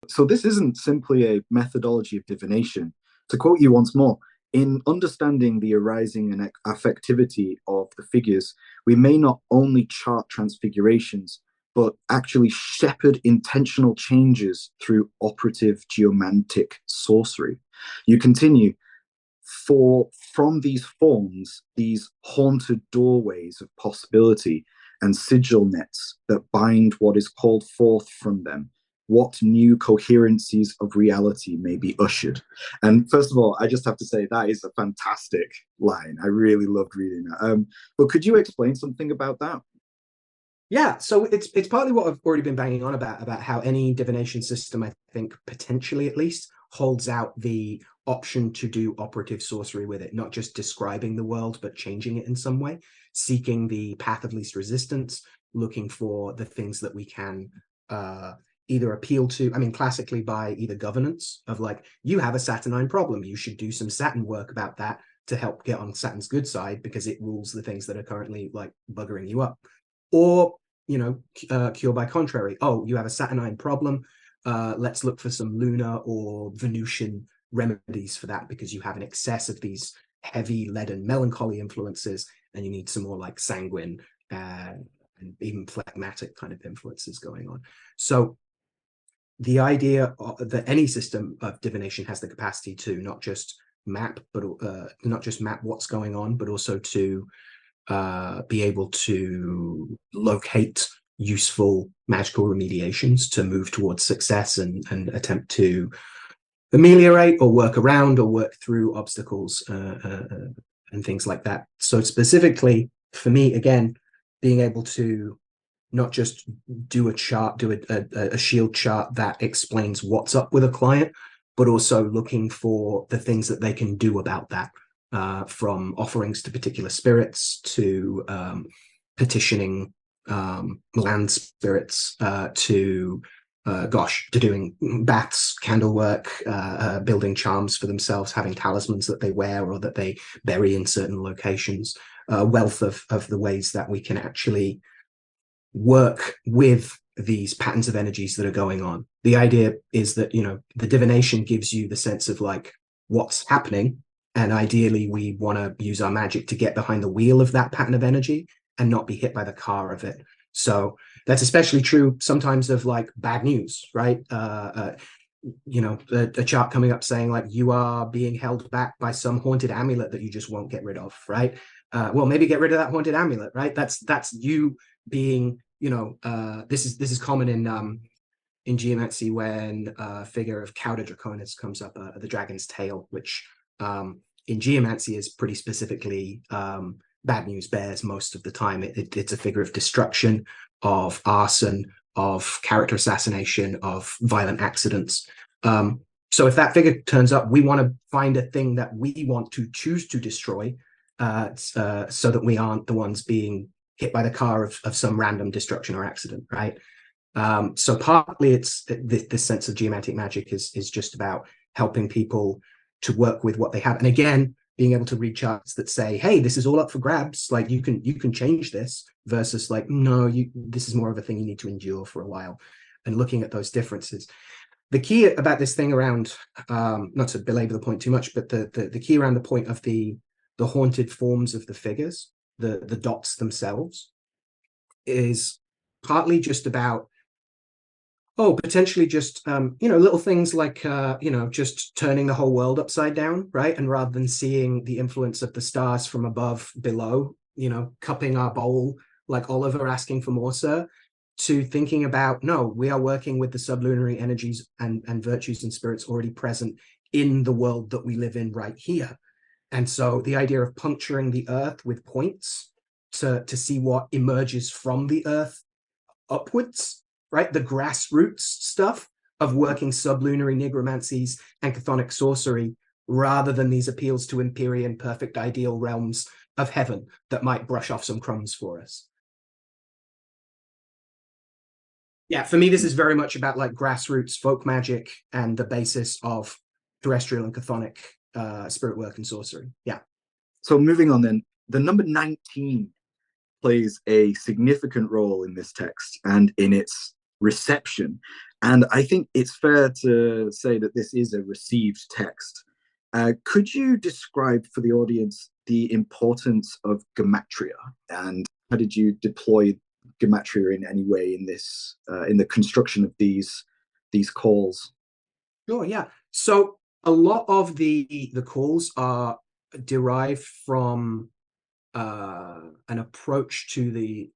So this isn't simply a methodology of divination. To quote you once more, in understanding the arising and affectivity of the figures, we may not only chart transfigurations, but actually shepherd intentional changes through operative geomantic sorcery. You continue, from these forms, these haunted doorways of possibility and sigil nets that bind what is called forth from them, what new coherencies of reality may be ushered. And first of all, I just have to say that is a fantastic line. I really loved reading that. But could you explain something about that? Yeah, so it's partly what I've already been banging on about how any divination system, I think, potentially at least, holds out the option to do operative sorcery with it, not just describing the world, but changing it in some way, seeking the path of least resistance, looking for the things that we can either appeal to, classically by either governance of like, you have a Saturnine problem, you should do some Saturn work about that to help get on Saturn's good side because it rules the things that are currently like buggering you up. Or, cure by contrary. Oh, you have a Saturnine problem. Let's look for some lunar or Venusian remedies for that because you have an excess of these heavy leaden melancholy influences and you need some more like sanguine and even phlegmatic kind of influences going on. So the idea that any system of divination has the capacity to not just map what's going on, but also to be able to locate useful magical remediations to move towards success and attempt to ameliorate or work around or work through obstacles and things like that. So specifically for me, again, being able to not just do a chart, do a shield chart that explains what's up with a client, but also looking for the things that they can do about that, from offerings to particular spirits to petitioning land spirits to doing baths, candle work, building charms for themselves, having talismans that they wear or that they bury in certain locations, wealth of the ways that we can actually work with these patterns of energies that are going on. The idea is that, you know, the divination gives you the sense of like what's happening, and ideally we want to use our magic to get behind the wheel of that pattern of energy and not be hit by the car of it. So that's especially true sometimes of like bad news, right? You know, a chart coming up saying like you are being held back by some haunted amulet that you just won't get rid of, right? Well, maybe get rid of that haunted amulet, right? That's you being, you know, this is common in geomancy when a figure of Cauda Draconis comes up, the dragon's tail, which in geomancy is pretty specifically bad news bears most of the time. It's a figure of destruction, of arson, of character assassination, of violent accidents. So if that figure turns up, we want to find a thing that we want to choose to destroy, so that we aren't the ones being hit by the car of some random destruction or accident, right? So partly it's this sense of geomantic magic is just about helping people to work with what they have, and again, being able to read charts that say, hey, this is all up for grabs, like you can change this, versus like, no, this is more of a thing you need to endure for a while, and looking at those differences. The key about this thing around, not to belabor the point too much, but the key around the point of the haunted forms of the figures, the dots themselves, is partly just about, potentially just, you know, little things like, you know, just turning the whole world upside down, right? And rather than seeing the influence of the stars from above, below, you know, cupping our bowl like Oliver asking for more, sir, to thinking about, no, we are working with the sublunary energies and virtues and spirits already present in the world that we live in right here. And so the idea of puncturing the earth with points to see what emerges from the earth upwards, right? The grassroots stuff of working sublunary nigromancies and chthonic sorcery, rather than these appeals to Empyrean perfect ideal realms of heaven that might brush off some crumbs for us. Yeah, for me, this is very much about like grassroots folk magic and the basis of terrestrial and chthonic spirit work and sorcery. Yeah. So moving on then, the number 19 plays a significant role in this text and in its reception. And I think it's fair to say that this is a received text. Could you describe for the audience the importance of gematria, and how did you deploy gematria in any way in this, in the construction of these calls? Sure, yeah. So a lot of the calls are derived from an approach to the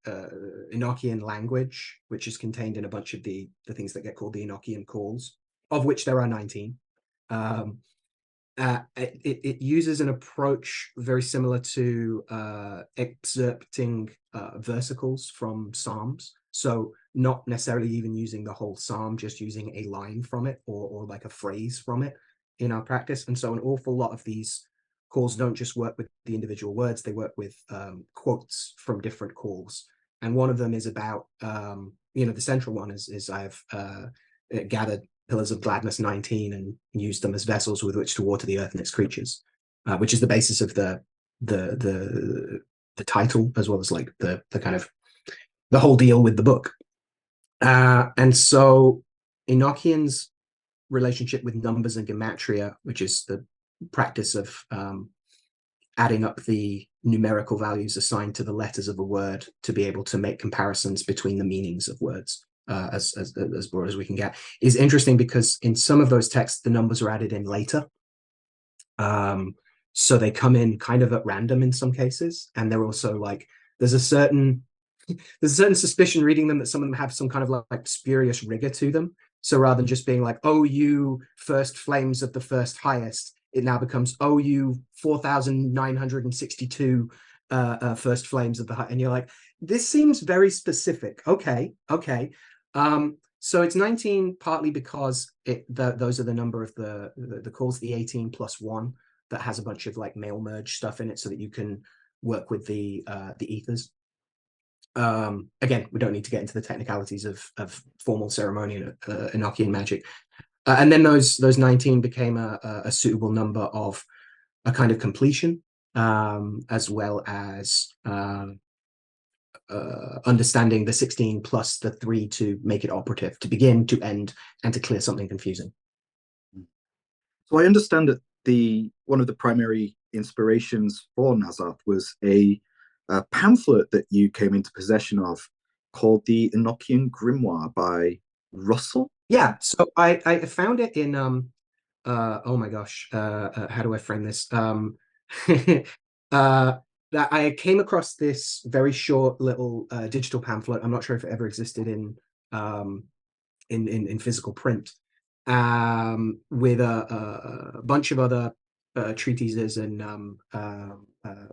Enochian language, which is contained in a bunch of the things that get called the Enochian calls, of which there are 19. It uses an approach very similar to excerpting versicles from psalms. So not necessarily even using the whole psalm, just using a line from it or like a phrase from it in our practice. And so an awful lot of these calls don't just work with the individual words, they work with quotes from different calls. And one of them is about, you know, the central one is I've gathered pillars of Gladness 19 and used them as vessels with which to water the earth and its creatures, which is the basis of the title, as well as like the kind of the whole deal with the book. And so Enochian's relationship with numbers and gematria, which is the practice of adding up the numerical values assigned to the letters of a word to be able to make comparisons between the meanings of words, as broad as we can get, is interesting because in some of those texts the numbers are added in later. So they come in kind of at random in some cases, and they're also like there's a certain suspicion reading them that some of them have some kind of like spurious rigor to them. So rather than just being like, oh, you first flames of the first highest, it now becomes, oh, you 4,962 first flames of the high. And you're like, this seems very specific. Okay. So it's 19 partly because those are the number of the calls, the 18 plus 1 that has a bunch of like mail merge stuff in it so that you can work with the ethers. Again, we don't need to get into the technicalities of formal ceremony and Enochian magic. And then those 19 became a suitable number of a kind of completion, as well as understanding the 16 plus the 3 to make it operative, to begin, to end, and to clear something confusing. So I understand that one of the primary inspirations for NAZARTH was a pamphlet that you came into possession of called the Enochian Grimoire by Russell. Yeah, so I found it in oh my gosh, how do I frame this? That I came across this very short little digital pamphlet. I'm not sure if it ever existed in physical print, with a bunch of other treatises and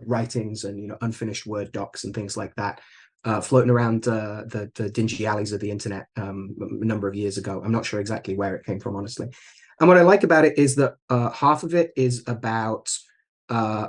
writings and unfinished Word docs and things like that, floating around the dingy alleys of the internet a number of years ago. I'm not sure exactly where it came from, honestly. And what I like about it is that half of it is about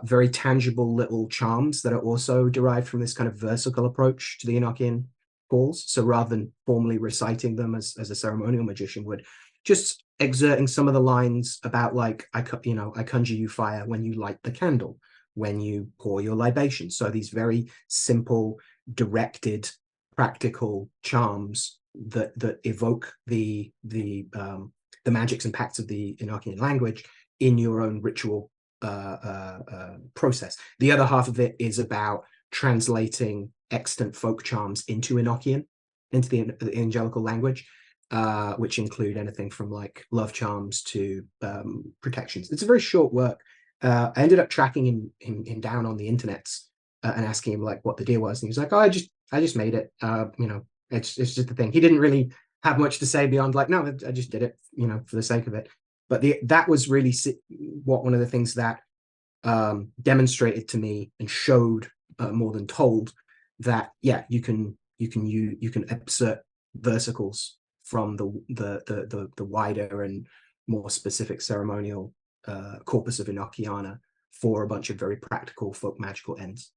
very tangible little charms that are also derived from this kind of versical approach to the Enochian calls. So rather than formally reciting them as a ceremonial magician would, just exerting some of the lines about like, I conjure you fire when you light the candle, when you pour your libation. So these very simple, directed, practical charms that evoke the magics and pacts of the Enochian language in your own ritual process. The other half of it is about translating extant folk charms into Enochian, into the angelical language, which include anything from like love charms to protections. It's a very short work. I ended up tracking him down on the internet and asking him like what the deal was, and he was like, "Oh, I just made it. It's just the thing." He didn't really have much to say beyond like, "No, I just did it, for the sake of it." But that was really one of the things that demonstrated to me and showed more than told that you can exert versicles from the wider and more specific ceremonial corpus of Enochiana for a bunch of very practical folk magical ends.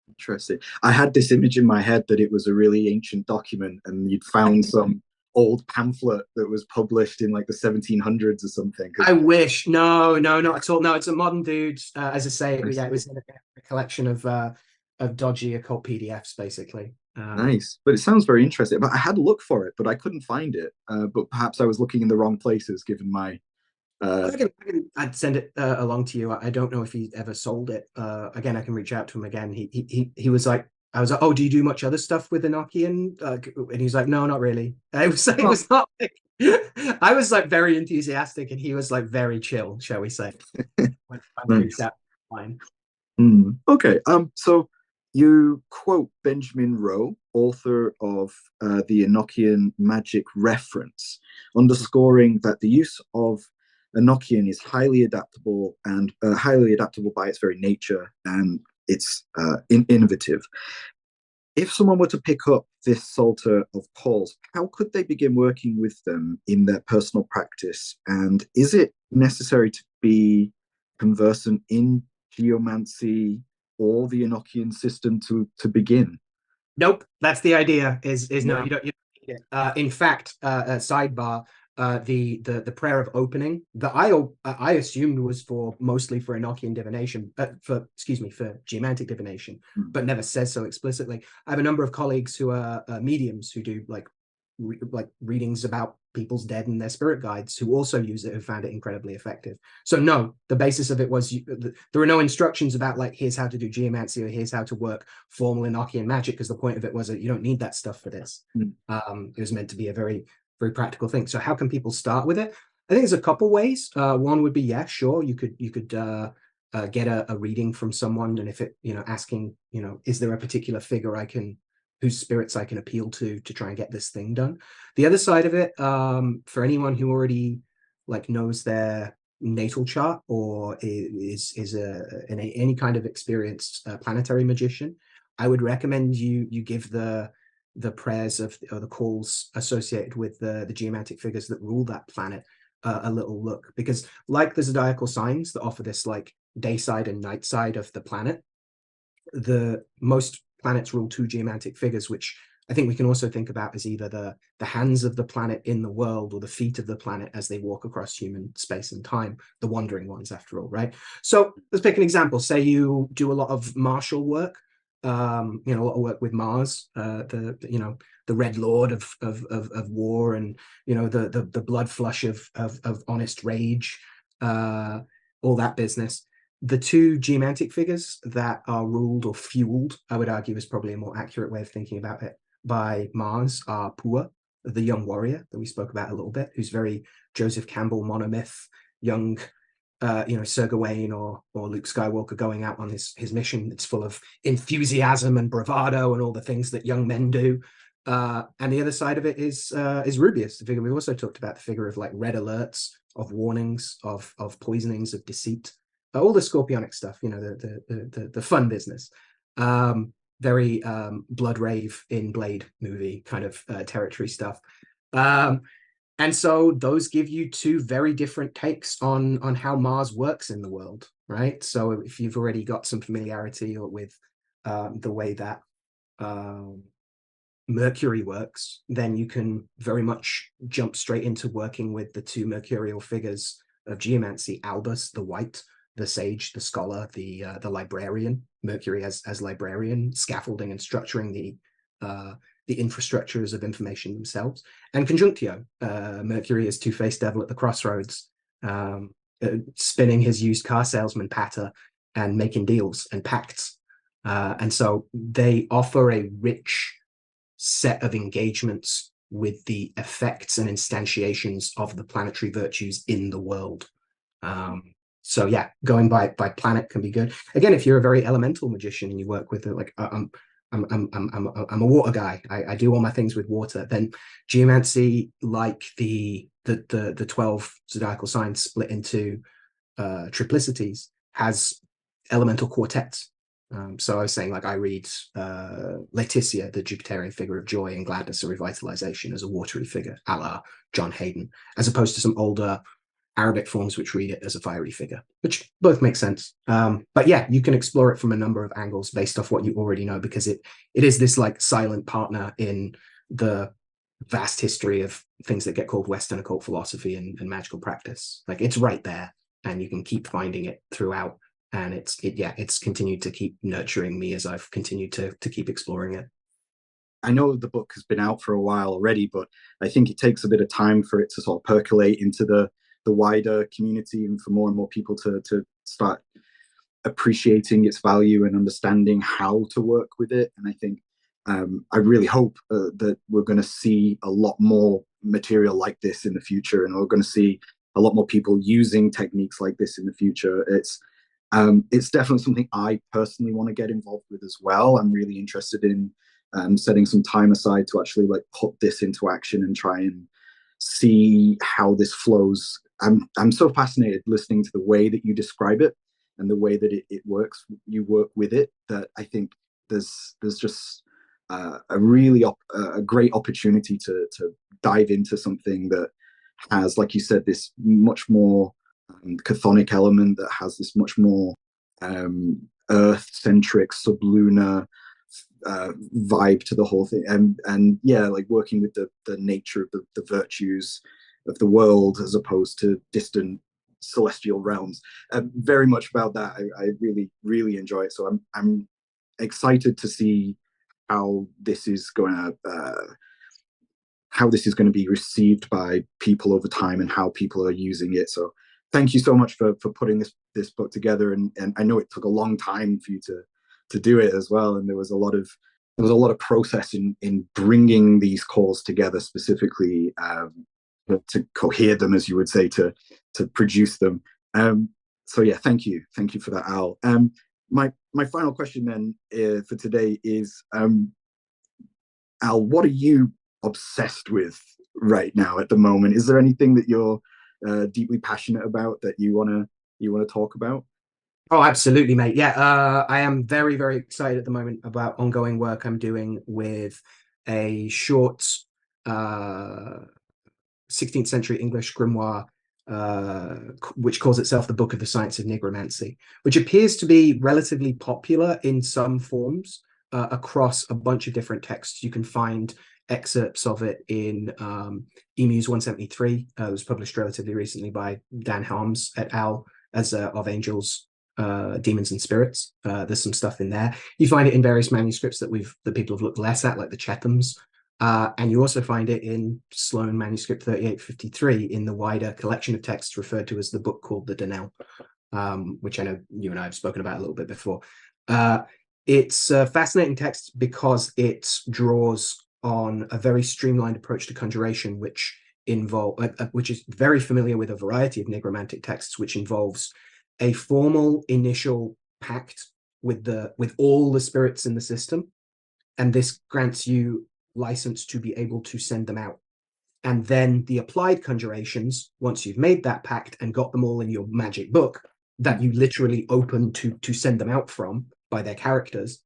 Interesting. I had this image in my head that it was a really ancient document and you'd found some old pamphlet that was published in like the 1700s or something. I wish. No, not at all. No, it's a modern dude. As I say, it was in a collection of dodgy occult PDFs, basically. Nice, but it sounds very interesting. But I had a look for it, but I couldn't find it. But perhaps I was looking in the wrong places, given my. I'd send it along to you. I don't know if he ever sold it. Again, I can reach out to him again. He was like, I was like, "Oh, do you do much other stuff with Enochian?" And he's like, "No, not really." It was not like, I was like very enthusiastic, and he was like very chill, shall we say? Nice. Fine. Okay. So you quote Benjamin Rowe, author of the Enochian Magic Reference, underscoring that the use of Enochian is highly adaptable by its very nature, and it's innovative. If someone were to pick up this Psalter of calls, how could they begin working with them in their personal practice? And is it necessary to be conversant in geomancy or the Enochian system to begin? Nope, that's the idea. No, you don't need it. In fact, sidebar. The prayer of opening that I assumed was mostly for Enochian divination, for geomantic divination, but never says so explicitly. I have a number of colleagues who are mediums who do like readings about people's dead and their spirit guides, who also use it, who found it incredibly effective. So no, the basis of it was there were no instructions about like here's how to do geomancy or here's how to work formal Enochian magic, because the point of it was that you don't need that stuff for this. It was meant to be a very very practical thing. So how can people start with it? I think there's a couple ways. One would be, sure, you could get a reading from someone, and if it, asking, is there a particular figure whose spirits I can appeal to try and get this thing done. The other side of it, for anyone who already knows their natal chart or is any kind of experienced planetary magician, I would recommend you give the prayers or the calls associated with the geomantic figures that rule that planet a little look, because like the zodiacal signs that offer this day side and night side of the planet, the most planets rule two geomantic figures, which I think we can also think about as either the hands of the planet in the world or the feet of the planet as they walk across human space and time, the wandering ones after all, right? So let's pick an example. Say you do a lot of martial work, a lot of work with Mars, the Red Lord of war, and the blood flush of honest rage, all that business. The two geomantic figures that are ruled or fueled, I would argue is probably a more accurate way of thinking about it, by Mars are Pua, the young warrior that we spoke about a little bit, who's very Joseph Campbell monomyth, young, Sir Gawain or Luke Skywalker going out on his mission. It's full of enthusiasm and bravado and all the things that young men do. And the other side of it is Rubius, the figure we also talked about, the figure of red alerts, of warnings, of poisonings, of deceit, all the scorpionic stuff, the fun business. Very Blood Rave in Blade movie kind of territory stuff. And so those give you two very different takes on how Mars works in the world, right? So if you've already got some familiarity with the way that Mercury works, then you can very much jump straight into working with the two mercurial figures of geomancy: Albus, the white, the sage, the scholar, the librarian. Mercury as librarian, scaffolding and structuring the infrastructures of information themselves, and Conjunctio, Mercury as two-faced devil at the crossroads, spinning his used car salesman patter and making deals and pacts. And so they offer a rich set of engagements with the effects and instantiations of the planetary virtues in the world. So yeah, going by planet can be good. Again, if you're a very elemental magician and you work with I'm a water guy, I do all my things with water, then geomancy, like the 12 zodiacal signs split into triplicities, has elemental quartets. So I was saying, I read Laetitia, the Jupiterian figure of joy and gladness and revitalization, as a watery figure, a la John Hadean, as opposed to some older Arabic forms which read it as a fiery figure, which both make sense. But yeah, you can explore it from a number of angles based off what you already know, because it is this silent partner in the vast history of things that get called Western occult philosophy and magical practice. It's right there, and you can keep finding it throughout. And it's continued to keep nurturing me as I've continued to keep exploring it. I know the book has been out for a while already, but I think it takes a bit of time for it to sort of percolate into the wider community and for more and more people to start appreciating its value and understanding how to work with it. And I think I really hope that we're going to see a lot more material like this in the future, and we're going to see a lot more people using techniques like this in the future. It's definitely something I personally want to get involved with as well. I'm really interested in setting some time aside to actually put this into action and try and see how this flows. I'm so fascinated listening to the way that you describe it and the way that it works. You work with it, that I think there's just a really a great opportunity to dive into something that has, like you said, this much more chthonic element, that has this much more Earth-centric, sublunar vibe to the whole thing. And yeah, working with the nature of the virtues of the world as opposed to distant celestial realms. Very much about that. I really, really enjoy it. So I'm excited to see how this is going to be received by people over time and how people are using it. So thank you so much for putting this book together. And I know it took a long time for you to do it as well. And there was a lot of process in bringing these calls together specifically, to cohere them, as you would say, to produce them. So yeah, thank you for that, Al. My final question then for today is, Al, what are you obsessed with right now at the moment? Is there anything that you're deeply passionate about that you wanna talk about? Oh, absolutely, mate. Yeah, I am very, very excited at the moment about ongoing work I'm doing with a short uh, 16th century English grimoire, which calls itself the Book of the Science of Nigromancy, which appears to be relatively popular in some forms across a bunch of different texts. You can find excerpts of it in Emus 173. It was published relatively recently by Dan Harms et al. As of Angels, Demons and Spirits. There's some stuff in there. You find it in various manuscripts that people have looked less at, like the Chethams. And you also find it in Sloan manuscript 3853 in the wider collection of texts referred to as the book called the Denel, which I know you and I have spoken about a little bit before. It's a fascinating text because it draws on a very streamlined approach to conjuration, which is very familiar with a variety of nigromantic texts, which involves a formal initial pact with all the spirits in the system, and this grants you license to be able to send them out. And then the applied conjurations, once you've made that pact and got them all in your magic book that you literally open to send them out from by their characters,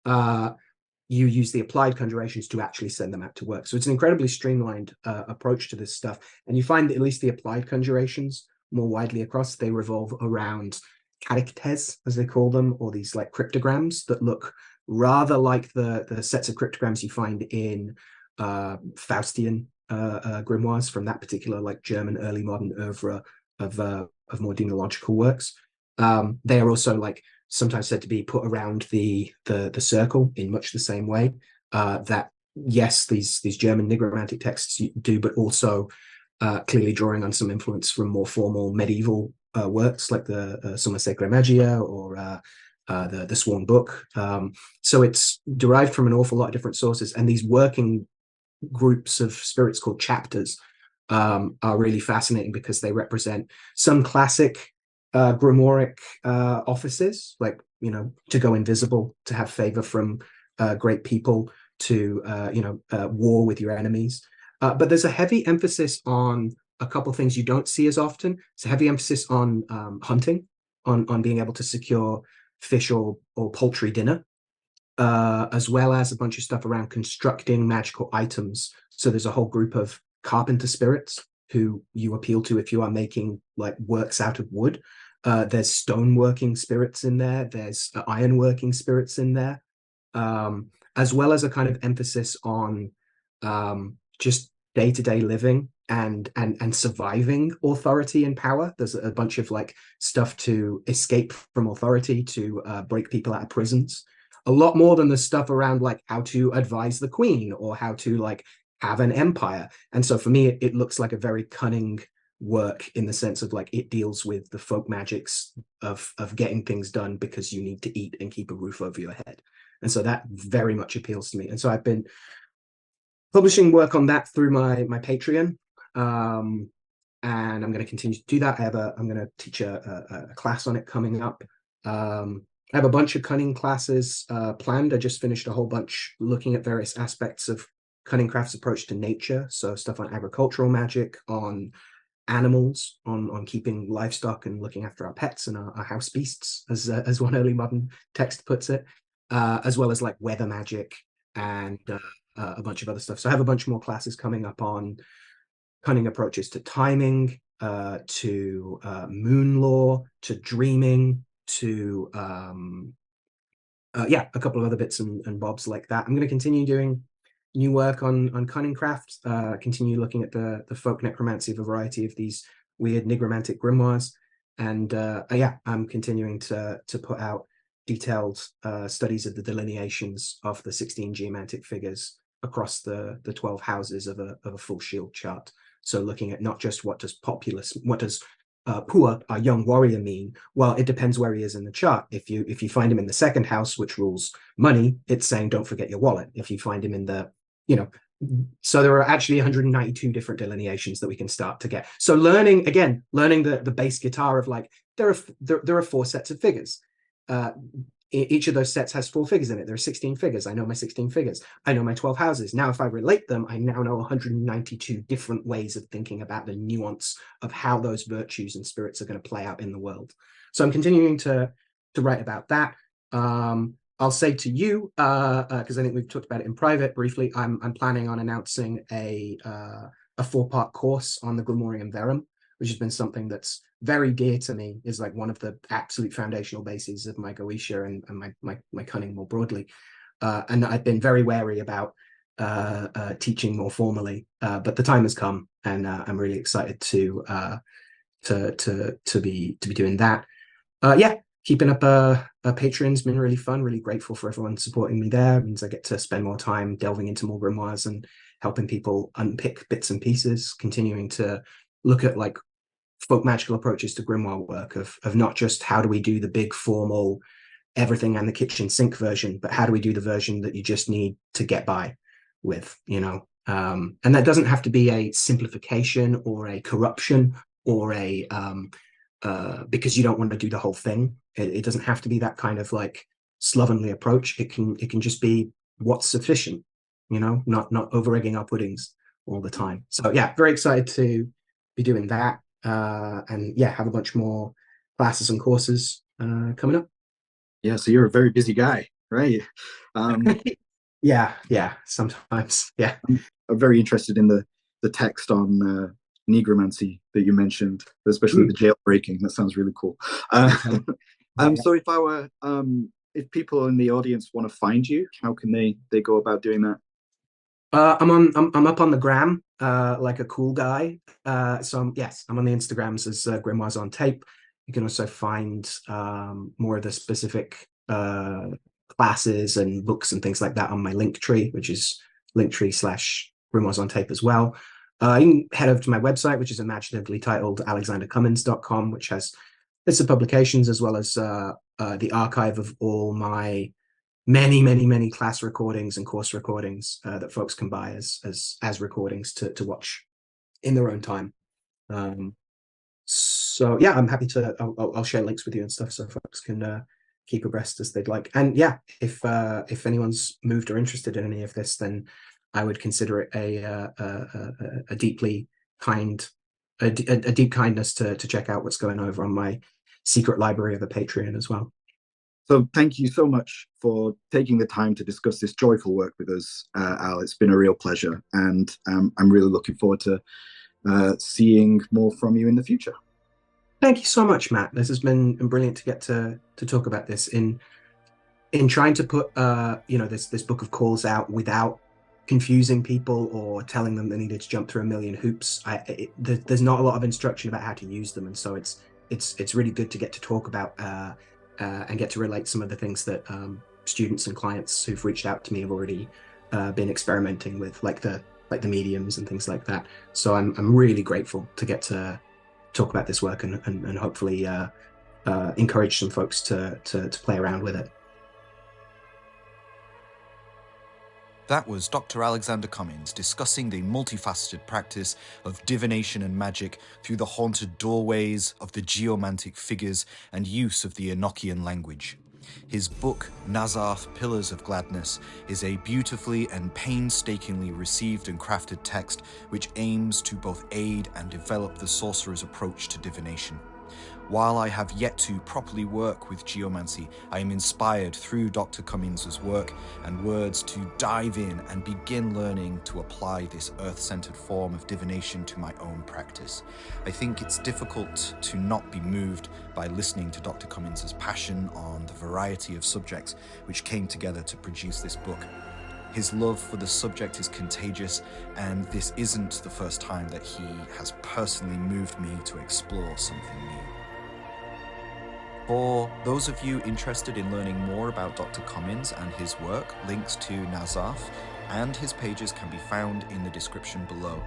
you use the applied conjurations to actually send them out to work. So it's an incredibly streamlined approach to this stuff. And you find that at least the applied conjurations more widely across, they revolve around characters, as they call them, or these like cryptograms that look rather like the sets of cryptograms you find in Faustian grimoires from that particular like German early modern oeuvre of more demonological works. They are also like sometimes said to be put around the circle in much the same way that yes, these German nigromantic texts do, but also clearly drawing on some influence from more formal medieval works like the Summa Sacra Magia or the Sworn Book. So it's derived from an awful lot of different sources, and these working groups of spirits called chapters are really fascinating because they represent some classic grimoire offices, like, you know, to go invisible, to have favor from great people, to war with your enemies. But there's a heavy emphasis on a couple things you don't see as often. It's a heavy emphasis on hunting, on being able to secure fish or poultry dinner, as well as a bunch of stuff around constructing magical items. So there's a whole group of carpenter spirits who you appeal to if you are making like works out of wood. There's stoneworking spirits in there. There's ironworking spirits in there, as well as a kind of emphasis on just day-to-day living and surviving authority and power. There's a bunch of like stuff to escape from authority, to break people out of prisons. A lot more than the stuff around like how to advise the queen or how to like have an empire. And so for me, it looks like a very cunning work in the sense of like it deals with the folk magics of getting things done because you need to eat and keep a roof over your head. And so that very much appeals to me. And so I've been publishing work on that through my Patreon, and I'm going to continue to do that. I'm going to teach a class on it coming up. I have a bunch of cunning classes planned. I just finished a whole bunch looking at various aspects of cunning crafts approach to nature, so stuff on agricultural magic, on animals, on keeping livestock and looking after our pets and our house beasts, as one early modern text puts it, as well as like weather magic and a bunch of other stuff. So I have a bunch more classes coming up on cunning approaches to timing, to moon lore, to dreaming, to a couple of other bits and bobs like that. I'm going to continue doing new work on cunning crafts, continue looking at the folk necromancy of a variety of these weird nigromantic grimoires, and I'm continuing to put out detailed studies of the delineations of the 16 geomantic figures across the 12 houses of a full shield chart. So looking at not just what does Pua, our young warrior, mean? Well, it depends where he is in the chart. If you find him in the second house, which rules money, it's saying don't forget your wallet. If you find him in the, so there are actually 192 different delineations that we can start to get. So learning the base guitar of like there are 4 sets of figures. Each of those sets has 4 figures in it. There are 16 figures. I know my 16 figures. I know my 12 houses. Now, if I relate them, I now know 192 different ways of thinking about the nuance of how those virtues and spirits are going to play out in the world. So I'm continuing to write about that. I'll say to you, because I think we've talked about it in private briefly, I'm planning on announcing a 4-part course on the Grimoire Verum, which has been something that's very dear to me, is like one of the absolute foundational bases of my Goetia and my cunning more broadly. And I've been very wary about teaching more formally, but the time has come, and I'm really excited to be doing that. Yeah, keeping up Patreon's been really fun. Really grateful for everyone supporting me there. It means I get to spend more time delving into more grimoires and helping people unpick bits and pieces, continuing to look at like folk magical approaches to grimoire work of not just how do we do the big formal everything and the kitchen sink version, but how do we do the version that you just need to get by with, you know? And that doesn't have to be a simplification or a corruption or a because you don't want to do the whole thing. It doesn't have to be that kind of like slovenly approach. It can just be what's sufficient, you know, not over egging our puddings all the time. So yeah, very excited to be doing that. And yeah, have a bunch more classes and courses coming up. Yeah, so you're a very busy guy, right? Yeah, sometimes. Yeah. I'm very interested in the text on negromancy that you mentioned, especially the jailbreaking. That sounds really cool. So if people in the audience want to find you, how can they go about doing that? I'm up on the gram, like a cool guy. So I'm on the Instagrams as grimoiresontape. You can also find more of the specific classes and books and things like that on my Linktree, which is linktree/grimoiresontape as well. You can head over to my website, which is imaginatively titled alexandercummins.com, which has lists of publications as well as the archive of all my many class recordings and course recordings that folks can buy as recordings to watch in their own time. So yeah, I'm happy to. I'll share links with you and stuff so folks can keep abreast as they'd like. And yeah, if anyone's moved or interested in any of this, then I would consider it a deeply kind, a deep kindness to check out what's going over on my secret library of a Patreon as well. So thank you so much for taking the time to discuss this joyful work with us, Al. It's been a real pleasure, and I'm really looking forward to seeing more from you in the future. Thank you so much, Matt. This has been brilliant to get to talk about this in trying to put this book of calls out without confusing people or telling them they needed to jump through a million hoops. There's not a lot of instruction about how to use them, and so it's really good to get to talk about and get to relate some of the things that students and clients who've reached out to me have already been experimenting with, like the mediums and things like that. So I'm really grateful to get to talk about this work and hopefully encourage some folks to play around with it. That was Dr. Alexander Cummins discussing the multifaceted practice of divination and magic through the haunted doorways of the geomantic figures and use of the Enochian language. His book, NAZARTH, Pillars of Gladness, is a beautifully and painstakingly received and crafted text which aims to both aid and develop the sorcerer's approach to divination. While I have yet to properly work with geomancy, I am inspired through Dr. Cummins' work and words to dive in and begin learning to apply this earth-centered form of divination to my own practice. I think it's difficult to not be moved by listening to Dr. Cummins' passion on the variety of subjects which came together to produce this book. His love for the subject is contagious, and this isn't the first time that he has personally moved me to explore something new. For those of you interested in learning more about Dr. Cummins and his work, links to NAZARTH and his pages can be found in the description below.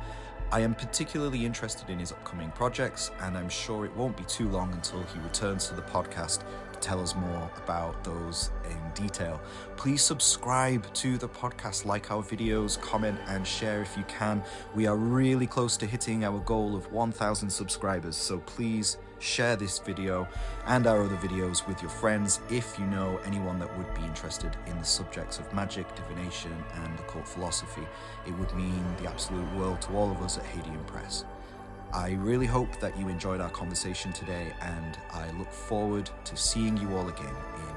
I am particularly interested in his upcoming projects, and I'm sure it won't be too long until he returns to the podcast tell us more about those in detail. Please subscribe to the podcast, like our videos, comment and share if you can. We are really close to hitting our goal of 1,000 subscribers, so please share this video and our other videos with your friends if you know anyone that would be interested in the subjects of magic, divination and occult philosophy. It would mean the absolute world to all of us at Hadean Press. I really hope that you enjoyed our conversation today, and I look forward to seeing you all again in